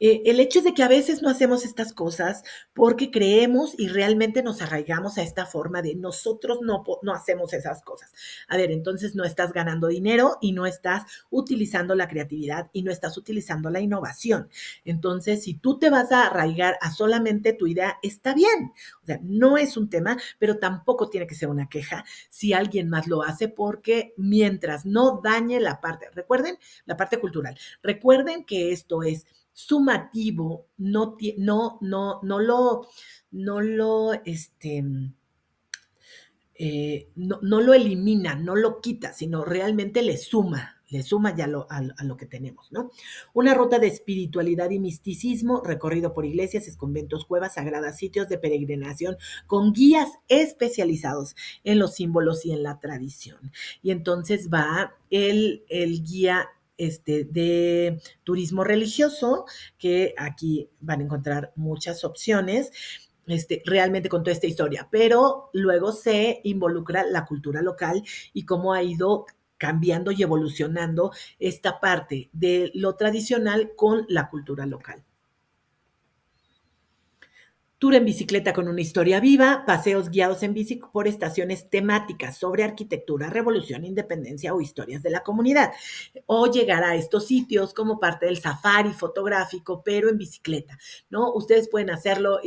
El hecho es de que a veces no hacemos estas cosas porque creemos y realmente nos arraigamos a esta forma de nosotros no hacemos esas cosas. A ver, entonces no estás ganando dinero y no estás utilizando la creatividad y no estás utilizando la innovación. Entonces, si tú te vas a arraigar a solamente tu idea, está bien. O sea, no es un tema, pero tampoco tiene que ser una queja si alguien más lo hace porque mientras no dañe la parte, recuerden, la parte cultural, recuerden que esto es sumativo, no lo elimina, no lo quita, sino realmente le suma ya a lo que tenemos, ¿no? Una ruta de espiritualidad y misticismo, recorrido por iglesias, conventos, cuevas, sagradas, sitios de peregrinación, con guías especializados en los símbolos y en la tradición. Y entonces va el guía de turismo religioso, que aquí van a encontrar muchas opciones, realmente con toda esta historia, pero luego se involucra la cultura local y cómo ha ido cambiando y evolucionando esta parte de lo tradicional con la cultura local. Tour en bicicleta con una historia viva, paseos guiados en bici por estaciones temáticas sobre arquitectura, revolución, independencia o historias de la comunidad. O llegar a estos sitios como parte del safari fotográfico, pero en bicicleta, ¿no? Ustedes pueden hacerlo,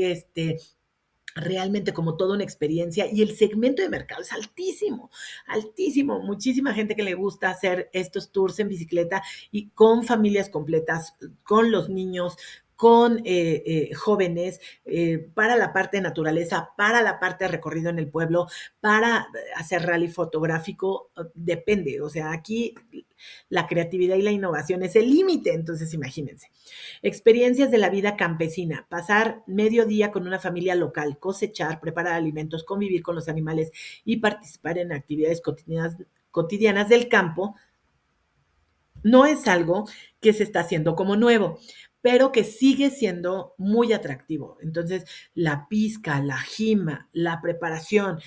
realmente como toda una experiencia y el segmento de mercado es altísimo, altísimo, muchísima gente que le gusta hacer estos tours en bicicleta y con familias completas, con los niños, con jóvenes, para la parte de naturaleza, para la parte de recorrido en el pueblo, para hacer rally fotográfico, depende. O sea, aquí la creatividad y la innovación es el límite, entonces imagínense. Experiencias de la vida campesina, pasar medio día con una familia local, cosechar, preparar alimentos, convivir con los animales y participar en actividades cotidianas del campo, no es algo que se está haciendo como nuevo, pero que sigue siendo muy atractivo. Entonces, la pizca, la jima, la preparación,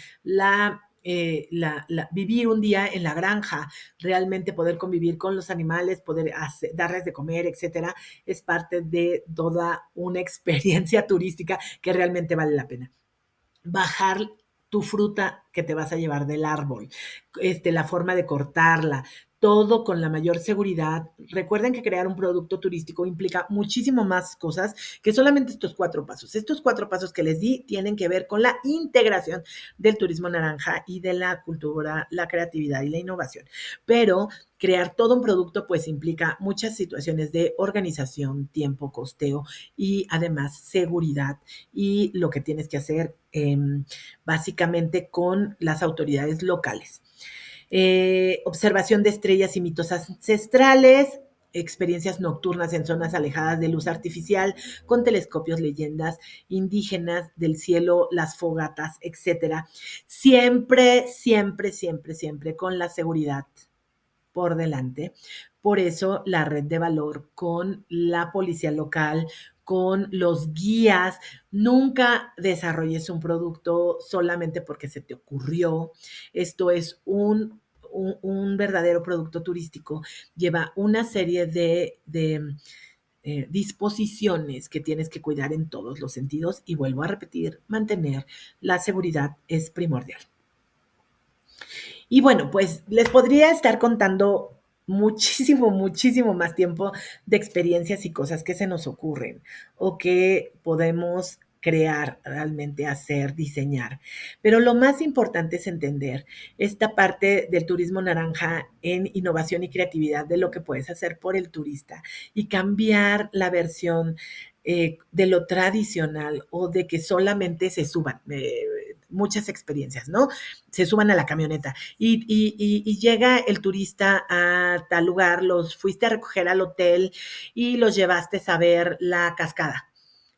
vivir un día en la granja, realmente poder convivir con los animales, poder darles de comer, etcétera, es parte de toda una experiencia turística que realmente vale la pena. Bajar tu fruta que te vas a llevar del árbol, la forma de cortarla, todo con la mayor seguridad. Recuerden que crear un producto turístico implica muchísimo más cosas que solamente estos 4 pasos. Estos 4 pasos que les di tienen que ver con la integración del turismo naranja y de la cultura, la creatividad y la innovación. Pero crear todo un producto pues implica muchas situaciones de organización, tiempo, costeo y además seguridad y lo que tienes que hacer básicamente con las autoridades locales. Observación de estrellas y mitos ancestrales, experiencias nocturnas en zonas alejadas de luz artificial, con telescopios, leyendas indígenas del cielo, las fogatas, etcétera. Siempre, siempre, siempre, siempre con la seguridad por delante. Por eso la red de valor con la policía local, con los guías. Nunca desarrolles un producto solamente porque se te ocurrió. Esto es un verdadero producto turístico. Lleva una serie de disposiciones que tienes que cuidar en todos los sentidos y vuelvo a repetir, mantener la seguridad es primordial. Y bueno, pues les podría estar contando muchísimo, muchísimo más tiempo de experiencias y cosas que se nos ocurren o que podemos crear, realmente hacer, diseñar. Pero lo más importante es entender esta parte del turismo naranja en innovación y creatividad de lo que puedes hacer por el turista y cambiar la versión de lo tradicional o de que solamente se suban. Muchas experiencias, ¿no? Se suban a la camioneta y llega el turista a tal lugar, los fuiste a recoger al hotel y los llevaste a ver la cascada.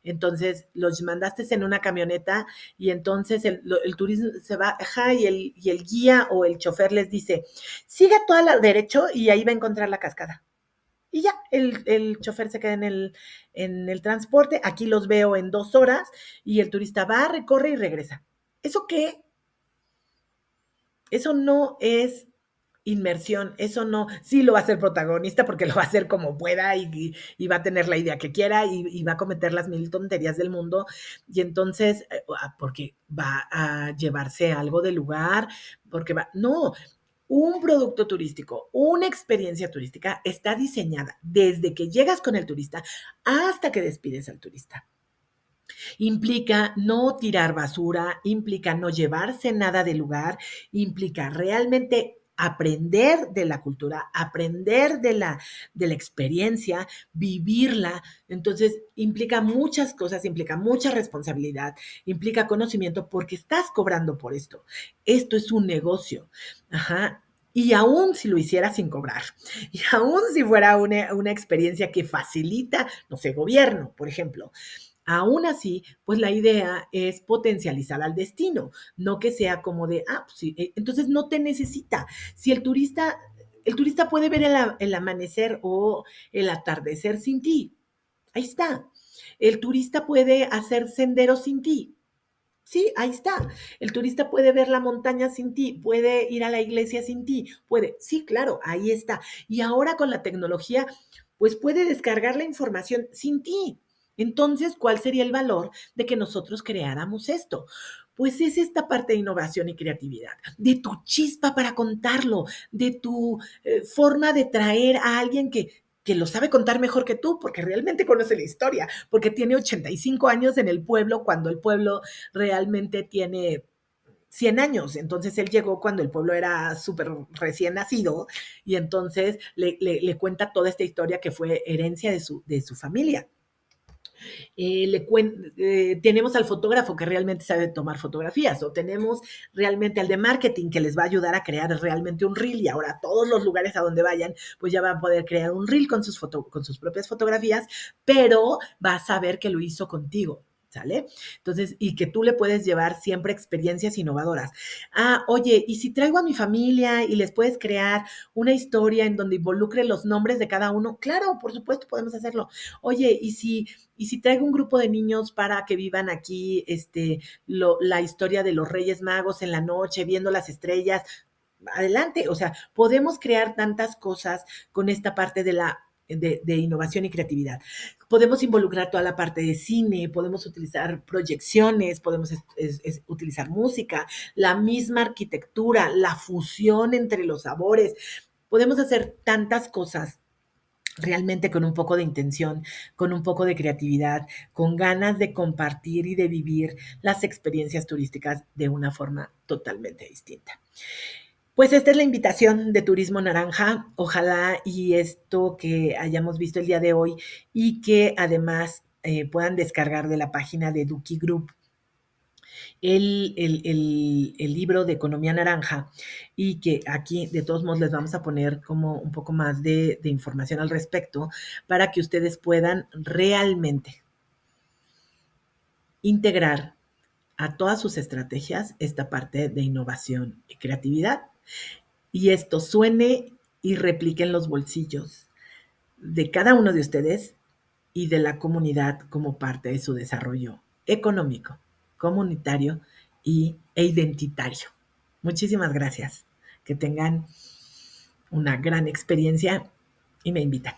Entonces los mandaste en una camioneta y entonces el turismo se va, ajá, y el guía o el chofer les dice, siga todo a derecho y ahí va a encontrar la cascada. Y ya, el chofer se queda en el transporte, aquí los veo en 2 horas y el turista va, recorre y regresa. ¿Eso qué? Eso no es inmersión, eso no, sí lo va a ser protagonista porque lo va a hacer como pueda y va a tener la idea que quiera y va a cometer las 1000 tonterías del mundo y entonces, porque va a llevarse algo del lugar, porque no, un producto turístico, una experiencia turística está diseñada desde que llegas con el turista hasta que despides al turista. Implica no tirar basura, implica no llevarse nada del lugar, implica realmente aprender de la cultura, aprender de la experiencia, vivirla. Entonces, implica muchas cosas, implica mucha responsabilidad, implica conocimiento porque estás cobrando por esto. Esto es un negocio. Ajá. Y aún si lo hiciera sin cobrar, y aún si fuera una experiencia que facilita, no sé, gobierno, por ejemplo, aún así, pues la idea es potencializar al destino, no que sea como de, pues sí, entonces no te necesita. Si el turista puede ver el amanecer o el atardecer sin ti, ahí está. El turista puede hacer senderos sin ti. Sí, ahí está. El turista puede ver la montaña sin ti, puede ir a la iglesia sin ti, puede. Sí, claro, ahí está. Y ahora con la tecnología, pues puede descargar la información sin ti. Entonces, ¿cuál sería el valor de que nosotros creáramos esto? Pues es esta parte de innovación y creatividad, de tu chispa para contarlo, de tu forma de traer a alguien que lo sabe contar mejor que tú, porque realmente conoce la historia, porque tiene 85 años en el pueblo, cuando el pueblo realmente tiene 100 años. Entonces él llegó cuando el pueblo era súper recién nacido y entonces le cuenta toda esta historia que fue herencia de su familia. tenemos al fotógrafo que realmente sabe tomar fotografías, o tenemos realmente al de marketing que les va a ayudar a crear realmente un reel, y ahora todos los lugares a donde vayan, pues ya van a poder crear un reel con sus propias fotografías, pero va a saber que lo hizo contigo. ¿Sale? Entonces, y que tú le puedes llevar siempre experiencias innovadoras. Ah, oye, ¿y si traigo a mi familia y les puedes crear una historia en donde involucre los nombres de cada uno? Claro, por supuesto, podemos hacerlo. Oye, ¿y si traigo un grupo de niños para que vivan aquí la historia de los Reyes Magos en la noche, viendo las estrellas? Adelante, o sea, podemos crear tantas cosas con esta parte de innovación y creatividad. Podemos involucrar toda la parte de cine, podemos utilizar proyecciones, podemos utilizar música, la misma arquitectura, la fusión entre los sabores. Podemos hacer tantas cosas realmente con un poco de intención, con un poco de creatividad, con ganas de compartir y de vivir las experiencias turísticas de una forma totalmente distinta. Pues esta es la invitación de Turismo Naranja. Ojalá y esto que hayamos visto el día de hoy y que además puedan descargar de la página de Duki Group el libro de Economía Naranja, y que aquí de todos modos les vamos a poner como un poco más de información al respecto para que ustedes puedan realmente integrar a todas sus estrategias esta parte de innovación y creatividad, y esto suene y replique en los bolsillos de cada uno de ustedes y de la comunidad como parte de su desarrollo económico, comunitario e identitario. Muchísimas gracias. Que tengan una gran experiencia y me invitan.